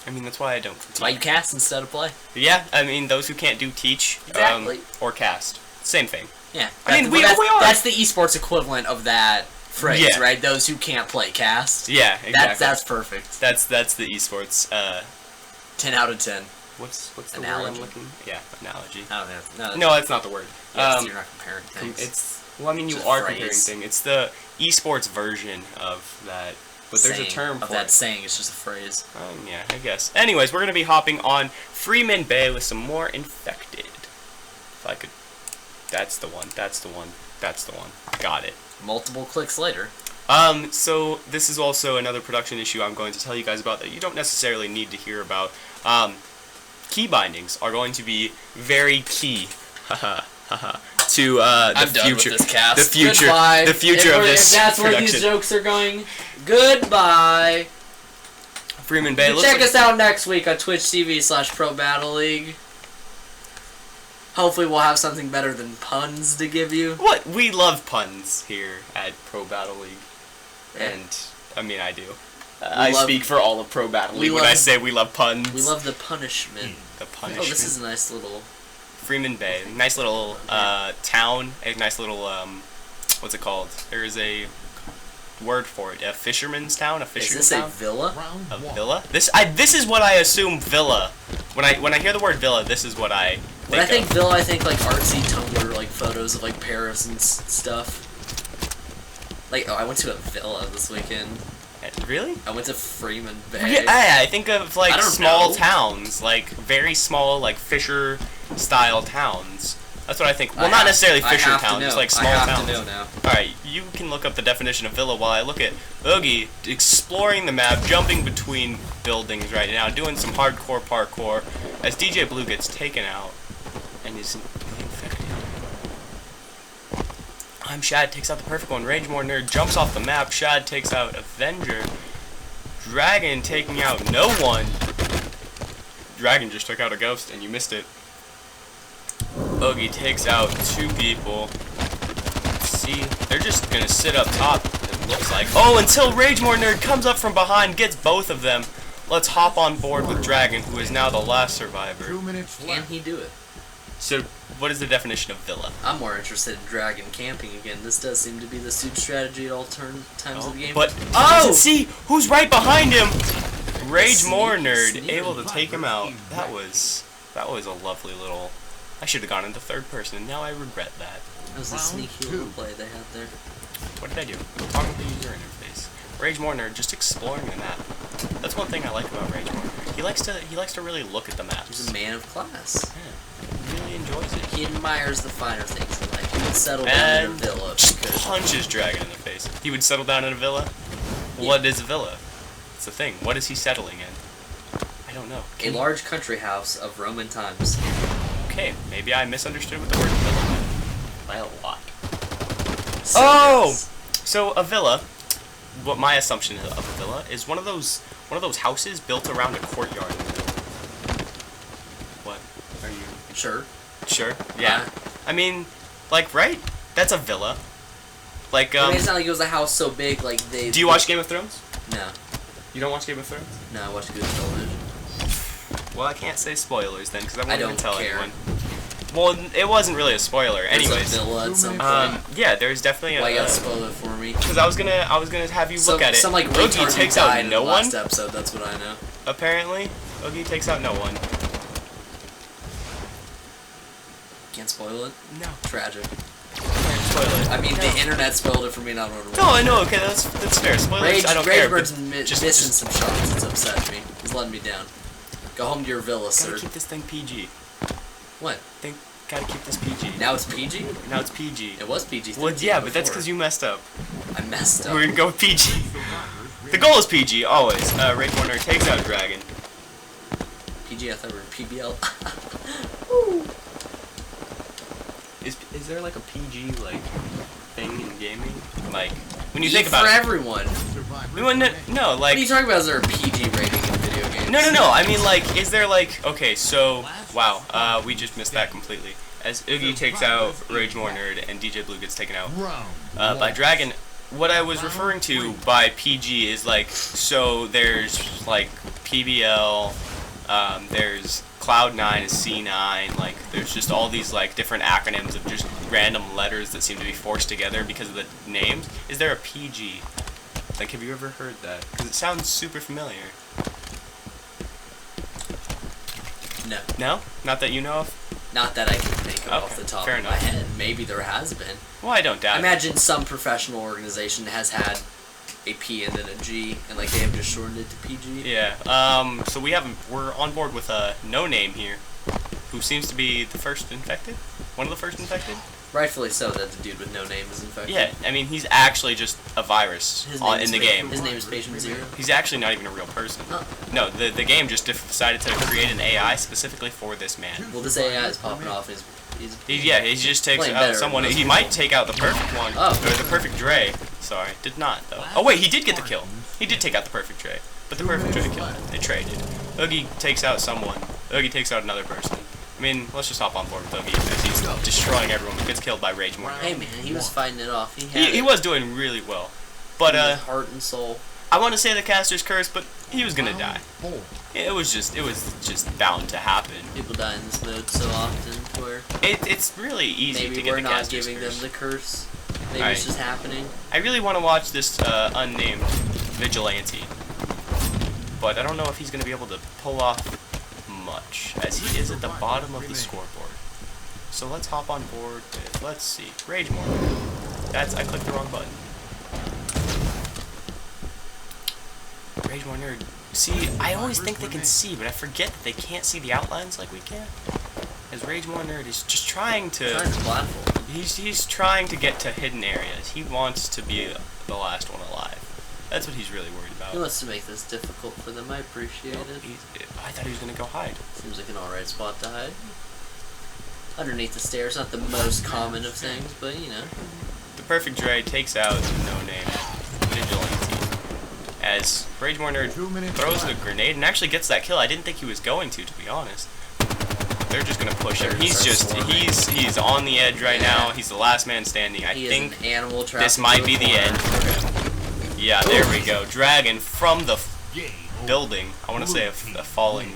I mean, that's why I don't. That's why you cast instead of play. Yeah, I mean, those who can't do teach. Exactly. Or cast. Same thing. Yeah. I mean, we that's, are. That's the esports equivalent of that phrase, Yeah. right? Those who can't play cast. Yeah, exactly. That's perfect. That's the esports. 10 out of 10. What's the Analogy? word I'm looking? Yeah, analogy. I don't know. No, that's not the word. Yeah, you're not comparing things. It's well, I mean, you It's a are phrase. comparing things. It's the esports version of that, but there's a Saying term of for that it. saying. It's just a phrase. Yeah, I guess. Anyways, we're gonna be hopping on Freeman Bay with some more infected. If I could, that's the one. That's the one. That's the one. Got it. Multiple clicks later. So this is also another production issue I'm going to tell you guys about that you don't necessarily need to hear about. Key bindings are going to be very key, to the I'm future. done with this cast. The future. Goodbye. The future of this If that's where production. these jokes are going, goodbye. Freeman Bay. Check us out next week on Twitch TV/Pro Battle League. Hopefully we'll have something better than puns to give you. What? We love puns here at Pro Battle League. Yeah. And, I mean, I do. I love- speak for all of Pro Battle League when I say we love puns. We love the punishment. the punishment. Oh, this is a nice little... Freeman Bay. Nice little town. A nice little, what's it called? There is a word for it. A fisherman's town? A Is fisherman's this a town? villa? Round A one. villa? This is what I assume villa. When I hear the word villa, this is what I think When I think of. villa, I think like artsy Tumblr, like photos of like Paris and stuff. Like, oh, I went to a villa this weekend. Really? I went to Freeman Bay. Yeah, I think of like I don't small know. towns, like very small, like fisher style towns. That's what I think. Well, I not have- necessarily I fisher have to towns, know. just like small I have towns. to know now. Alright, you can look up the definition of villa while I look at Oogie exploring the map, jumping between buildings right now, doing some hardcore parkour as DJ Blue gets taken out and is infected. Shad takes out the perfect one. Rage More Nerd jumps off the map. Shad takes out Avenger. Dragon taking out no one. Dragon just took out a ghost and you missed it. Oogie takes out 2 people. See, they're just gonna sit up top, it looks like. Oh, until Rage More Nerd comes up from behind, gets both of them. Let's hop on board with Dragon, who is now the last survivor. 2 minutes Can left. he do it? So, what is the definition of villa? I'm more interested in dragon camping again. This does seem to be the suit strategy at all times of the game. But, Oh! see, who's right behind him? Rage Sneaky, More Nerd, sneaky. able to take him out. That was a lovely little... I should have gone into third person, and now I regret that. That was a Round sneaky 2. little play they had there. What did I do? Talk with the user interface. Rage More Nerd just exploring the map. That's one thing I like about Rage More Nerd. He likes to really look at the maps. He's a man of class. Yeah, he really enjoys it. He admires the finer things in life. He would settle down in a And villa if just he could. punches Dragon in the face. He would settle down in a villa? What is a villa? It's the thing. What is he settling in? I don't know. A large country house of Roman times. Okay, maybe I misunderstood what the word villa meant. By a lot. So Oh! yes. So a villa, what my assumption of a villa is one of those houses built around a courtyard in the middle. What? Are you Sure. sure? Yeah. I mean, like, right? That's a villa. Like, I mean, it's not like it was a house so big, like they... do you watch Game of Thrones? No. You don't watch Game of Thrones? No, I watch good television. Well, I can't say spoilers then, because I won't I even don't tell care. anyone. Well, it wasn't really a spoiler. There's Anyways, a villa at some point. yeah, there's definitely Why you gotta a. spoil it for me? Because I was gonna have you look at it. Some like Loki retard takes who died out in no the one. last episode, that's what I know. Apparently, Oogie takes out no one. Can't spoil it? No. Tragic. Spoil it. I mean, the internet spoiled it for me, not on No, I know. Okay, that's fair. Spoilers, I don't care. Ragebird's missing some shots. It's upset me. He's letting me down. Go home to your villa, sir. Gotta keep this thing PG. What? Gotta keep this PG. Now it's PG? Now it's PG. It was PG. Well, yeah, but that's because you messed up. I messed up. We're gonna go with PG. The goal is PG, always. Rage Warner takes out Dragon. PG, I thought we were PBL. Is there like a PG like thing in gaming? Like when you Eat think about for it. everyone. No, like. What are you talking about? Is there a PG rating in video games? No. I mean, like, is there like? Okay, so wow, we just missed that completely. As Oogie takes out Rage More Nerd and DJ Blue gets taken out by Dragon. What I was referring to by PG is like, so there's like PBL, there's Cloud9 is C9, like there's just all these like different acronyms of just random letters that seem to be forced together because of the names. Is there a PG? Like, have you ever heard that? Because it sounds super familiar. No. No? Not that you know of? Not that I can think of off the top of my head. Maybe there has been. Well, I don't doubt I imagine some professional organization has had a P and then a G, and like they have just shortened it to PG. Yeah. So we're on board with a No Name here, who seems to be the first infected. One of the first infected. Rightfully so that the dude with no name is infected. Yeah. I mean, he's actually just a virus in the game. His name is Patient Zero. He's actually not even a real person. Huh. No, the game just decided to create an AI specifically for this man. Well, this AI is popping off. He just takes out someone. He might take out the perfect one, or the perfect Dre. Sorry, did not though. Oh wait, he did get the kill. He did take out the perfect Dre, but the perfect Dre killed him. They traded. Oogie takes out someone. Oogie takes out another person. I mean, let's just hop on board with Oogie as he's destroying everyone who gets killed by Rage More. Hey man, he was fighting it off. He was doing really well, but heart and soul. I want to say the caster's curse, but he was gonna die. It was just bound to happen. People die in this mode so often, where it's really easy to get the caster's curse. Maybe we're not giving them the curse. Maybe it's just happening. I really want to watch this unnamed vigilante, but I don't know if he's gonna be able to pull off much, as he is at the bottom of the scoreboard. So let's hop on board with, let's see, Rage More. I clicked the wrong button. Rage More Nerd. See, I always think they can see, but I forget that they can't see the outlines like we can. As Rage More Nerd is just trying to he's trying to get to hidden areas. He wants to be the last one alive. That's what he's really worried about. He wants to make this difficult for them. I appreciate it. I thought he was gonna go hide. Seems like an alright spot to hide. Underneath the stairs, not the most common of things, but you know. The perfect Dre takes out No Name vigilante as Rage More Nerd throws the grenade and actually gets that kill. I didn't think he was going to be honest. They're just gonna push him. He's on the edge right now. He's the last man standing. I think this might be the end for him. Yeah, there we go. Dragon from the building. I want to say a falling,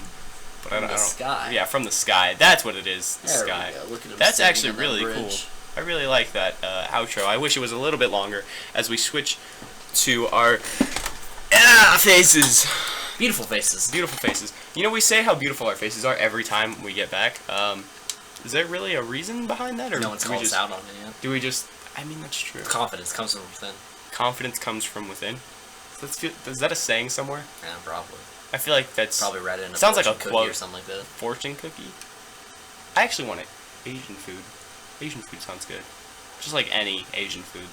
but I don't know. Sky. Yeah, from the sky. That's what it is. The sky. Look at him. That's actually really cool. I really like that outro. I wish it was a little bit longer as we switch to our faces. Beautiful faces. Beautiful faces. You know, we say how beautiful our faces are every time we get back. Is there really a reason behind that, or no one's called us out on it yet? Do we just? I mean, that's true. Confidence comes from within. Confidence comes from within. Is that a saying somewhere? Yeah, probably. I feel like that's probably read it in a sounds like a quote or something like that. Fortune cookie. I actually want Asian food. Asian food sounds good. Just like any Asian food.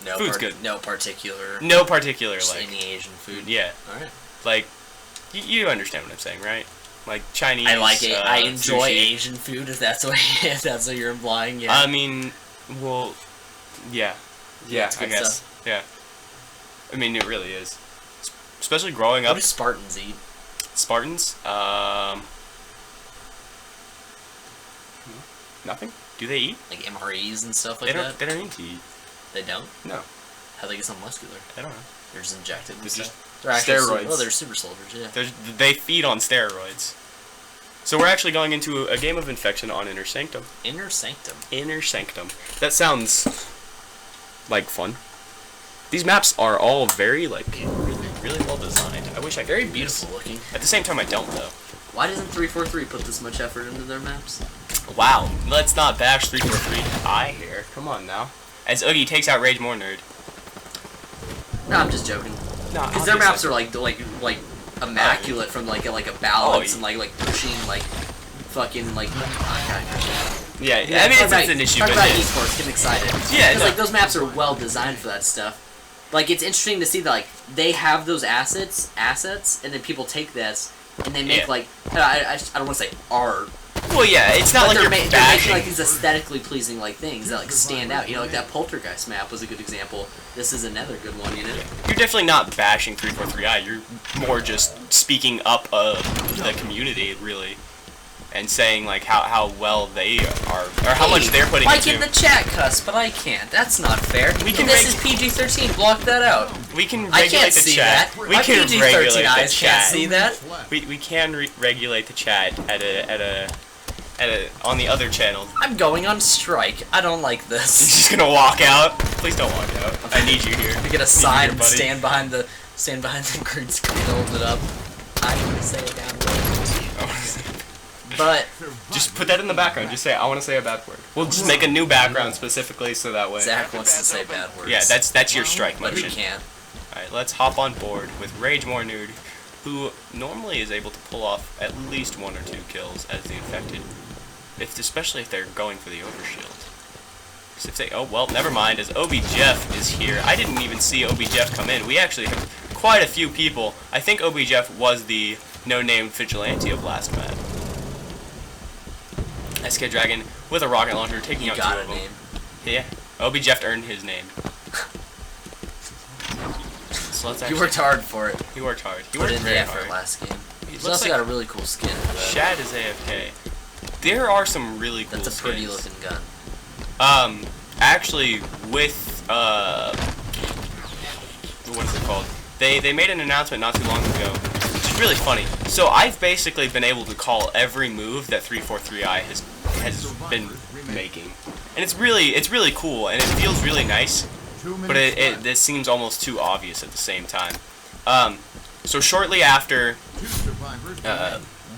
No, food's good. No particular. No particular just like any Asian food. Yeah. All right. Like, you understand what I'm saying, right? Like Chinese. I like it. I enjoy sushi. Asian food. If that's what you're implying. Yeah. I mean, well, yeah. Yeah, I guess. Stuff. Yeah. I mean, it really is. Especially growing up. What do Spartans eat? Spartans? Nothing? Do they eat? Like MREs and stuff like that? They don't need to eat. They don't? No. How they get so muscular? I don't know. They're just injected. They're just steroids. They're super soldiers, yeah. They feed on steroids. So we're actually going into a game of Infection on Inner Sanctum. Inner Sanctum? Inner Sanctum. That sounds like fun. These maps are all very, like, really really well designed. I wish I could. Very do this. beautiful looking. At the same time, I don't though. Why doesn't 343 put this much effort into their maps? Wow, let's not bash 343i here. Come on now. As Oogie takes out Rage More Nerd. No, I'm just joking. No, Because their maps are like immaculate from like a balance and like pushing like fucking like. Yeah, I mean it's an issue, talk but about yeah. esports, getting excited. Yeah, because like those maps are well designed for that stuff. Like it's interesting to see that like they have those assets, and then people take this and they make like I don't want to say art. Well, yeah, it's not like they're you're making bashing. like these aesthetically pleasing like things that like stand out. You know, like that Poltergeist map was a good example. This is another good one. You know. You're definitely not bashing 343i. You're more just speaking up the community, really, and saying like how well they are or how much they're putting Like into. in the chat, cuss, but I can't. That's not fair. We can this is PG-13. Block that out. We can I regulate can't the see chat. that. We My can PG-13 regulate the eyes can't chat. see that. We can regulate the chat on the other channel. I'm going on strike. I don't like You're this. just gonna walk out. Please don't walk out. I need you here. We get a sign and buddy. stand behind the green screen, hold it up. I want to say it down but Just put that in the background. Just say, I want to say a bad word. We'll just make a new background specifically so that way. Zach wants to say bad words. Yeah, that's your strike but he motion. can't. Alright, let's hop on board with Rage More Nude, who normally is able to pull off at least 1 or 2 kills as the infected. Especially if they're going for the overshield. If they, oh well, never mind, as Obi Jeff is here. I didn't even see Obi Jeff come in. We actually have quite a few people. I think Obi Jeff was the no-name vigilante of last map. SK Dragon with a rocket launcher taking out 2 of them. Name. Yeah, Obi Jeff earned his name. So let's actually, You worked hard for it. He worked hard. He Put worked in the very effort hard. last game. He He's looks also like got a really cool skin. Shad is AFK. There are some really cool That's a pretty skins. looking gun. Actually, with what is it called? They made an announcement not too long ago, which is really funny. So I've basically been able to call every move that 343i has been making, and it's really cool, and it feels really nice. But this seems almost too obvious at the same time. So shortly after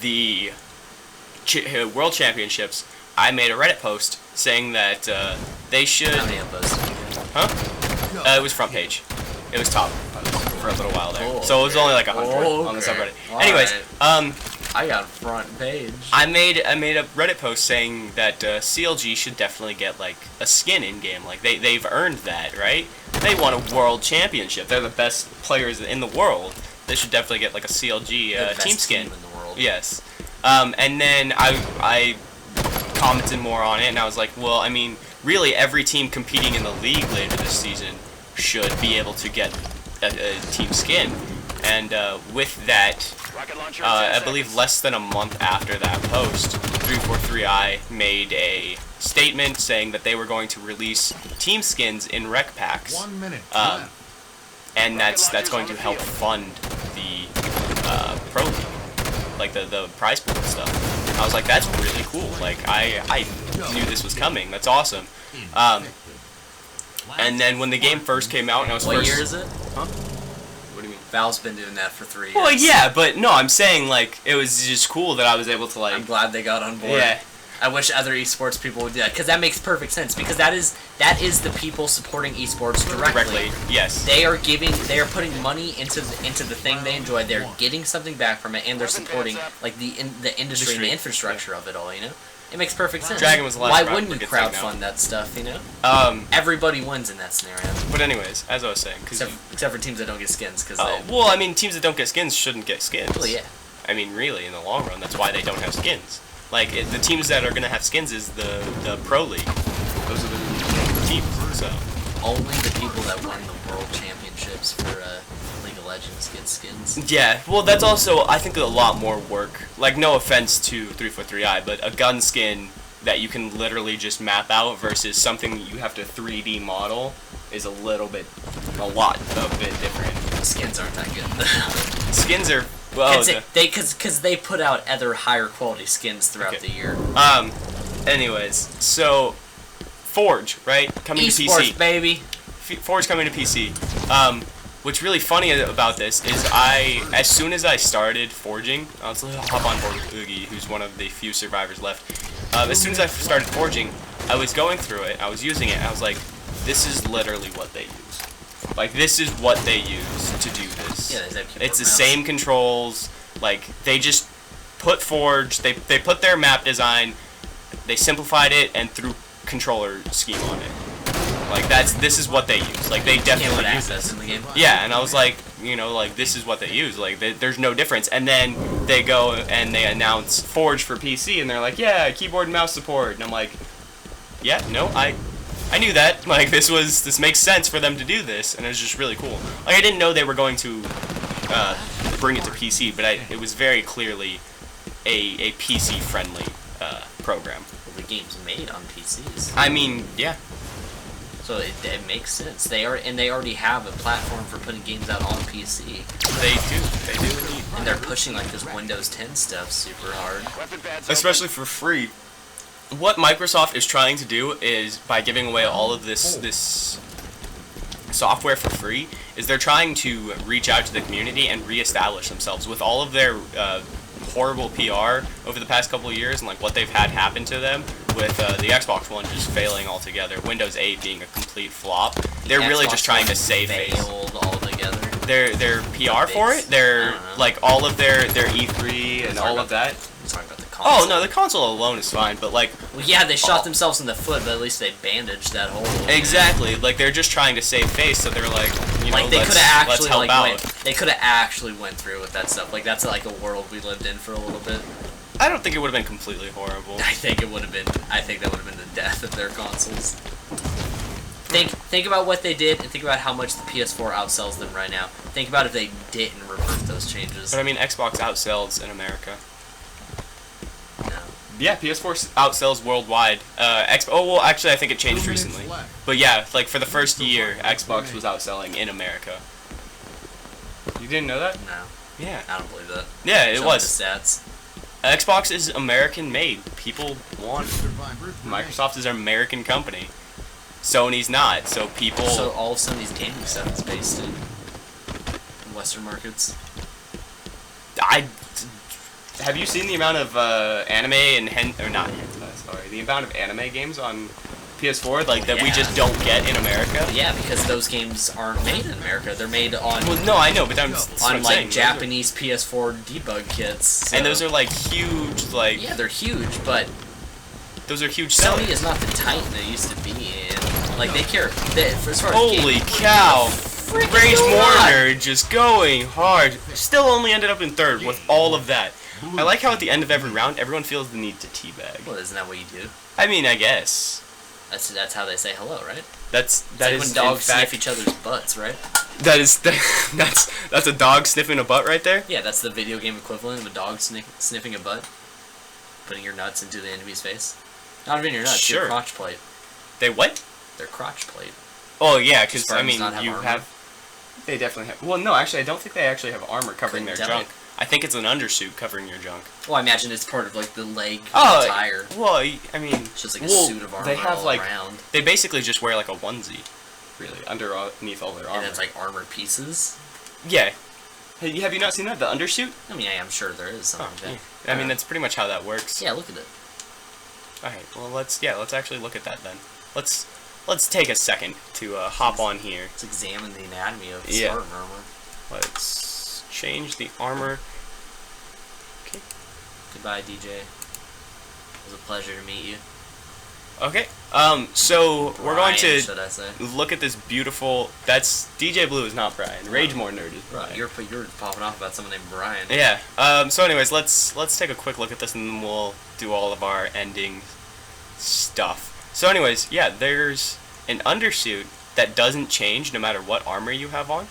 the World Championships, I made a Reddit post saying that they should. How many of those? Huh? It was front page. It was top for a little while there. Oh, So it was only like 100 Oh, on the okay. subreddit. All Anyways, right. I got front page. I made a Reddit post saying that CLG should definitely get like a skin in game. Like they've earned that, right? They won a world championship. They're the best players in the world. They should definitely get like a CLG team skin. Team in the world. Yes. And then I commented more on it, and I was like, well, I mean, really, every team competing in the league later this season should be able to get a team skin. And with that, I believe less than a month after that post, 343i made a statement saying that they were going to release team skins in rec packs. 1 minute. And that's going to help fund the pro league, like the prize pool and stuff. I was like, that's really cool. Like I knew this was coming. That's awesome. And then when the game first came out, and I was What year is it? Huh? What do you mean? Valve's been doing that for 3 years. Well, yeah, but no, I'm saying like it was just cool that I was able to like. I'm glad they got on board. Yeah. I wish other esports people would do that because that makes perfect sense. Because that is the people supporting esports directly. Yes. They are putting money into the thing they enjoy. They're getting something back from it, and they're supporting like the industry and the infrastructure of it all. You know, it makes perfect sense. Dragon was the last Why round wouldn't you gets taken out. crowdfund that stuff? You know, everybody wins in that scenario, But anyways, as I was saying, except for teams that don't get skins. Because well, I mean, teams that don't get skins shouldn't get skins. well, yeah. I mean, really, in the long run, that's why they don't have skins. Like, the teams that are going to have skins is the Pro League. Those are the teams, so. Only the people that won the world championships for League of Legends get skins. Yeah, well, that's also, I think, a lot more work. Like, no offense to 343i, but a gun skin that you can literally just map out versus something you have to 3D model is a lot bit different. Skins aren't that good. Skins are, well, Because they put out other higher quality skins throughout the year. anyways, so Forge, right? Coming to PC. Esports, baby. Forge coming to PC. what's really funny about this is as soon as I started forging, let's hop on board with Oogie, who's one of the few survivors left. As soon as I started forging, I was going through it, I was using it, and I was like, this is literally what they use. Like, this is what they use to do this. Yeah, it's the same controls. Like, they just put Forge, they put their map design, they simplified it, and threw controller scheme on it. Like, this is what they use. Like, they definitely use this. In the game. Yeah, and I was like, you know, like, this is what they use. Like, there's no difference. And then they go and they announce Forge for PC, and they're like, yeah, keyboard and mouse support. And I'm like, yeah, no, I knew that. Like, this makes sense for them to do this, and it was just really cool. Like, I didn't know they were going to bring it to PC, but it was very clearly a PC-friendly program. Well, the game's made on PCs. I mean, yeah. So it makes sense. They already have a platform for putting games out on PC. They do indeed. And they're pushing like this Windows 10 stuff super hard. Especially for free. What Microsoft is trying to do is, by giving away all of this software for free, is they're trying to reach out to the community and reestablish themselves with all of their horrible PR over the past couple of years and like what they've had happen to them with the Xbox One just failing altogether, Windows 8 being a complete flop. They're really just trying to save face. Failed altogether. Their PR for it, their like all of their E3 and all of that. Sorry about the console. Oh no, the console alone is fine, but like. Well, yeah, they shot themselves in the foot, but at least they bandaged that hole. Exactly, like they're just trying to save face, so they're like, you know, like they could have actually help out. They could have actually went through with that stuff. Like that's like a world we lived in for a little bit. I don't think it would have been completely horrible. I think it would have been. I think that would have been the death of their consoles. Think about what they did, and think about how much the PS4 outsells them right now. Think about if they didn't revert those changes. But I mean, Xbox outsells in America. No. Yeah, PS4 outsells worldwide. Oh well, actually, I think it changed recently. But yeah, like for the first year, Xbox was outselling in America. You didn't know that? No. Yeah. I don't believe that. Yeah, it Show was. me the stats. Xbox is American made. People want it. Microsoft is an American company. Sony's not, so people. So all of Sony's gaming stuff is based in Western markets. Have you seen the amount of anime and the amount of anime games on PS4 like that we just don't get in America? Yeah, because those games aren't made in America. They're made on. Well, no, I know, but that's on like Japanese PS4 debug kits. So. And those are like huge, like. Yeah, they're huge, but. Those are huge. Sony is not the titan they used to be in. Like they care. As far as holy cow! Rage Mourner just going hard. Still only ended up in third with all of that. I like how at the end of every round, everyone feels the need to teabag. Well, isn't that what you do? I mean, I guess. That's how they say hello, right? That like is when dogs sniff each other's butts, right? That's a dog sniffing a butt right there. Yeah, that's the video game equivalent of a dog sniffing a butt, putting your nuts into the enemy's face. Not even your nuts, sure. Your crotch plate. They what? Their crotch plate. Oh yeah, because I mean you have. They definitely have. Well, no, actually, I don't think they actually have armor covering their junk. I think it's an undersuit covering your junk. Well, I imagine it's part of like the leg tire. Well, I mean, it's just like a suit of armor they have, all like, around. They basically just wear like a onesie, really, underneath all their armor. And it's like armor pieces. Yeah. Have you not seen that? The undersuit? I mean, I'm sure there is something like that. Yeah. I mean, that's pretty much how that works. Yeah, look at it. All right. Well, let's actually look at that then. Let's take a second to hop on here. Let's examine the anatomy of the Spartan armor. Let's change the armor. Okay. Goodbye, DJ. It was a pleasure to meet you. Okay. So we're going to should I say? Look at this beautiful. That's DJ Blue is not Brian. Rage More Nerd is Brian. You're popping off about someone named Brian. Yeah. So anyways, let's take a quick look at this and then we'll do all of our ending stuff. So anyways, yeah, there's an undersuit that doesn't change no matter what armor you have on.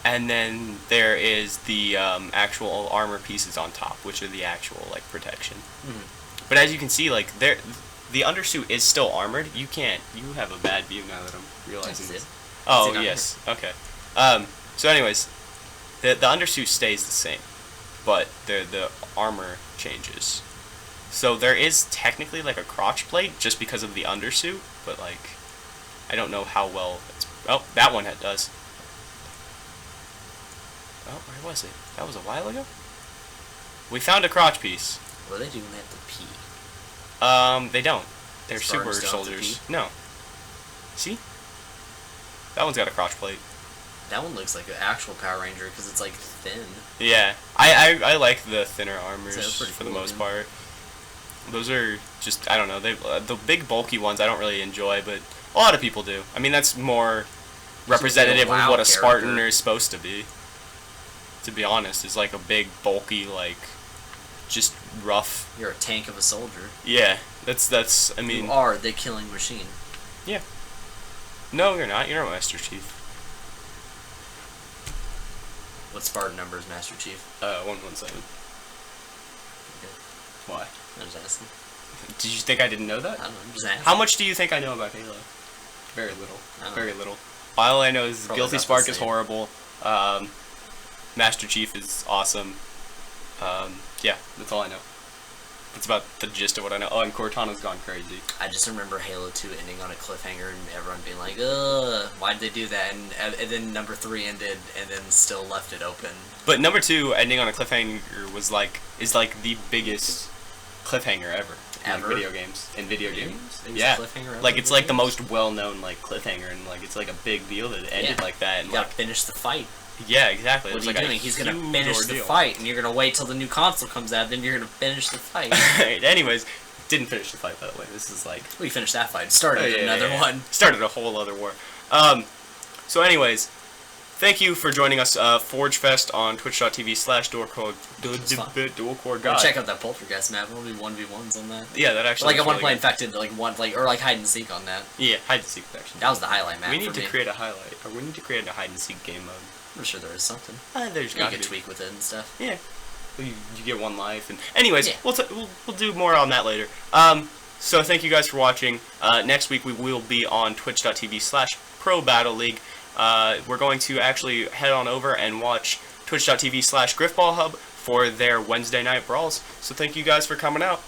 And then there is the actual armor pieces on top, which are the actual like protection. Mm-hmm. But as you can see, like the undersuit is still armored. You have a bad view now that I'm realizing this. Oh yes, okay. So anyways, the undersuit stays the same, but the armor changes. So there is technically like a crotch plate just because of the undersuit, but like I don't know how well it's Oh, that one does. Oh, where was it? That was a while ago? We found a crotch piece. What do they do when they have to pee? They don't. They're Spartans super don't have to soldiers. pee? No. See? That one's got a crotch plate. That one looks like an actual Power Ranger because it's like thin. Yeah. I like the thinner armors pretty for the cool, most man. part. Those are just, I don't know, they the big bulky ones I don't really enjoy, but a lot of people do. I mean, that's more representative of what a Spartan character. is supposed to be. To be honest, is like a big, bulky, like, just rough. You're a tank of a soldier. Yeah, that's. I mean, You are the killing machine. yeah. No, you're not. You're not Master Chief. What Spartan number is Master Chief? 117. Okay. Why? I'm just asking. Did you think I didn't know that? I don't know. I'm just asking. How much do you think I know about Halo? Very little. I don't Very know. little. All I know is Probably Guilty not the Spark is same. horrible. Master Chief is awesome. Yeah, that's all I know. That's about the gist of what I know. Oh, and Cortana's gone crazy. I just remember Halo 2 ending on a cliffhanger and everyone being like, ugh, why'd they do that? And then number 3 ended and then still left it open. But number 2 ending on a cliffhanger is like the biggest cliffhanger ever. Ever? In video games. In video games. It was Yeah. a cliffhanger ever Like in it's video like the games? most well-known like cliffhanger, and like it's like a big deal that it ended Yeah. like that. And You gotta like, finish the fight. yeah, exactly. It What was are you like a doing? He's gonna huge finish the ordeal. fight, and you're gonna wait till the new console comes out, then you're gonna finish the fight. Anyways, didn't finish the fight by the way. This is like We finished that fight. Started another one. Started a whole other war. So anyways, thank you for joining us Forge Fest on twitch.tv/Dualcore God. Check out that Poltergeist map. We'll do 1v1s on that. Yeah, that actually Like I looks want to play really Infected, or like hide and seek on that. good. Yeah, hide and seek actually. That was the highlight map. We need for to me. create a highlight, or we need to create a hide and seek game mode. I'm sure there is something. There's You got can to be. tweak with it and stuff. Yeah. You get one life, and anyways, Yeah. we'll do more on that later. So thank you guys for watching. Next week we will be on twitch.tv/Pro Battle League. We're going to actually head on over and watch twitch.tv/Griffball Hub for their Wednesday night brawls. So thank you guys for coming out.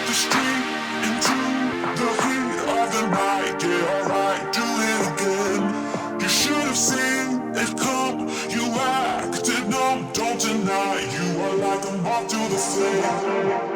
The street into the heat of the night. Yeah, alright, do it again. You should have seen it come. You acted numb, don't deny. You are like a moth to the flame.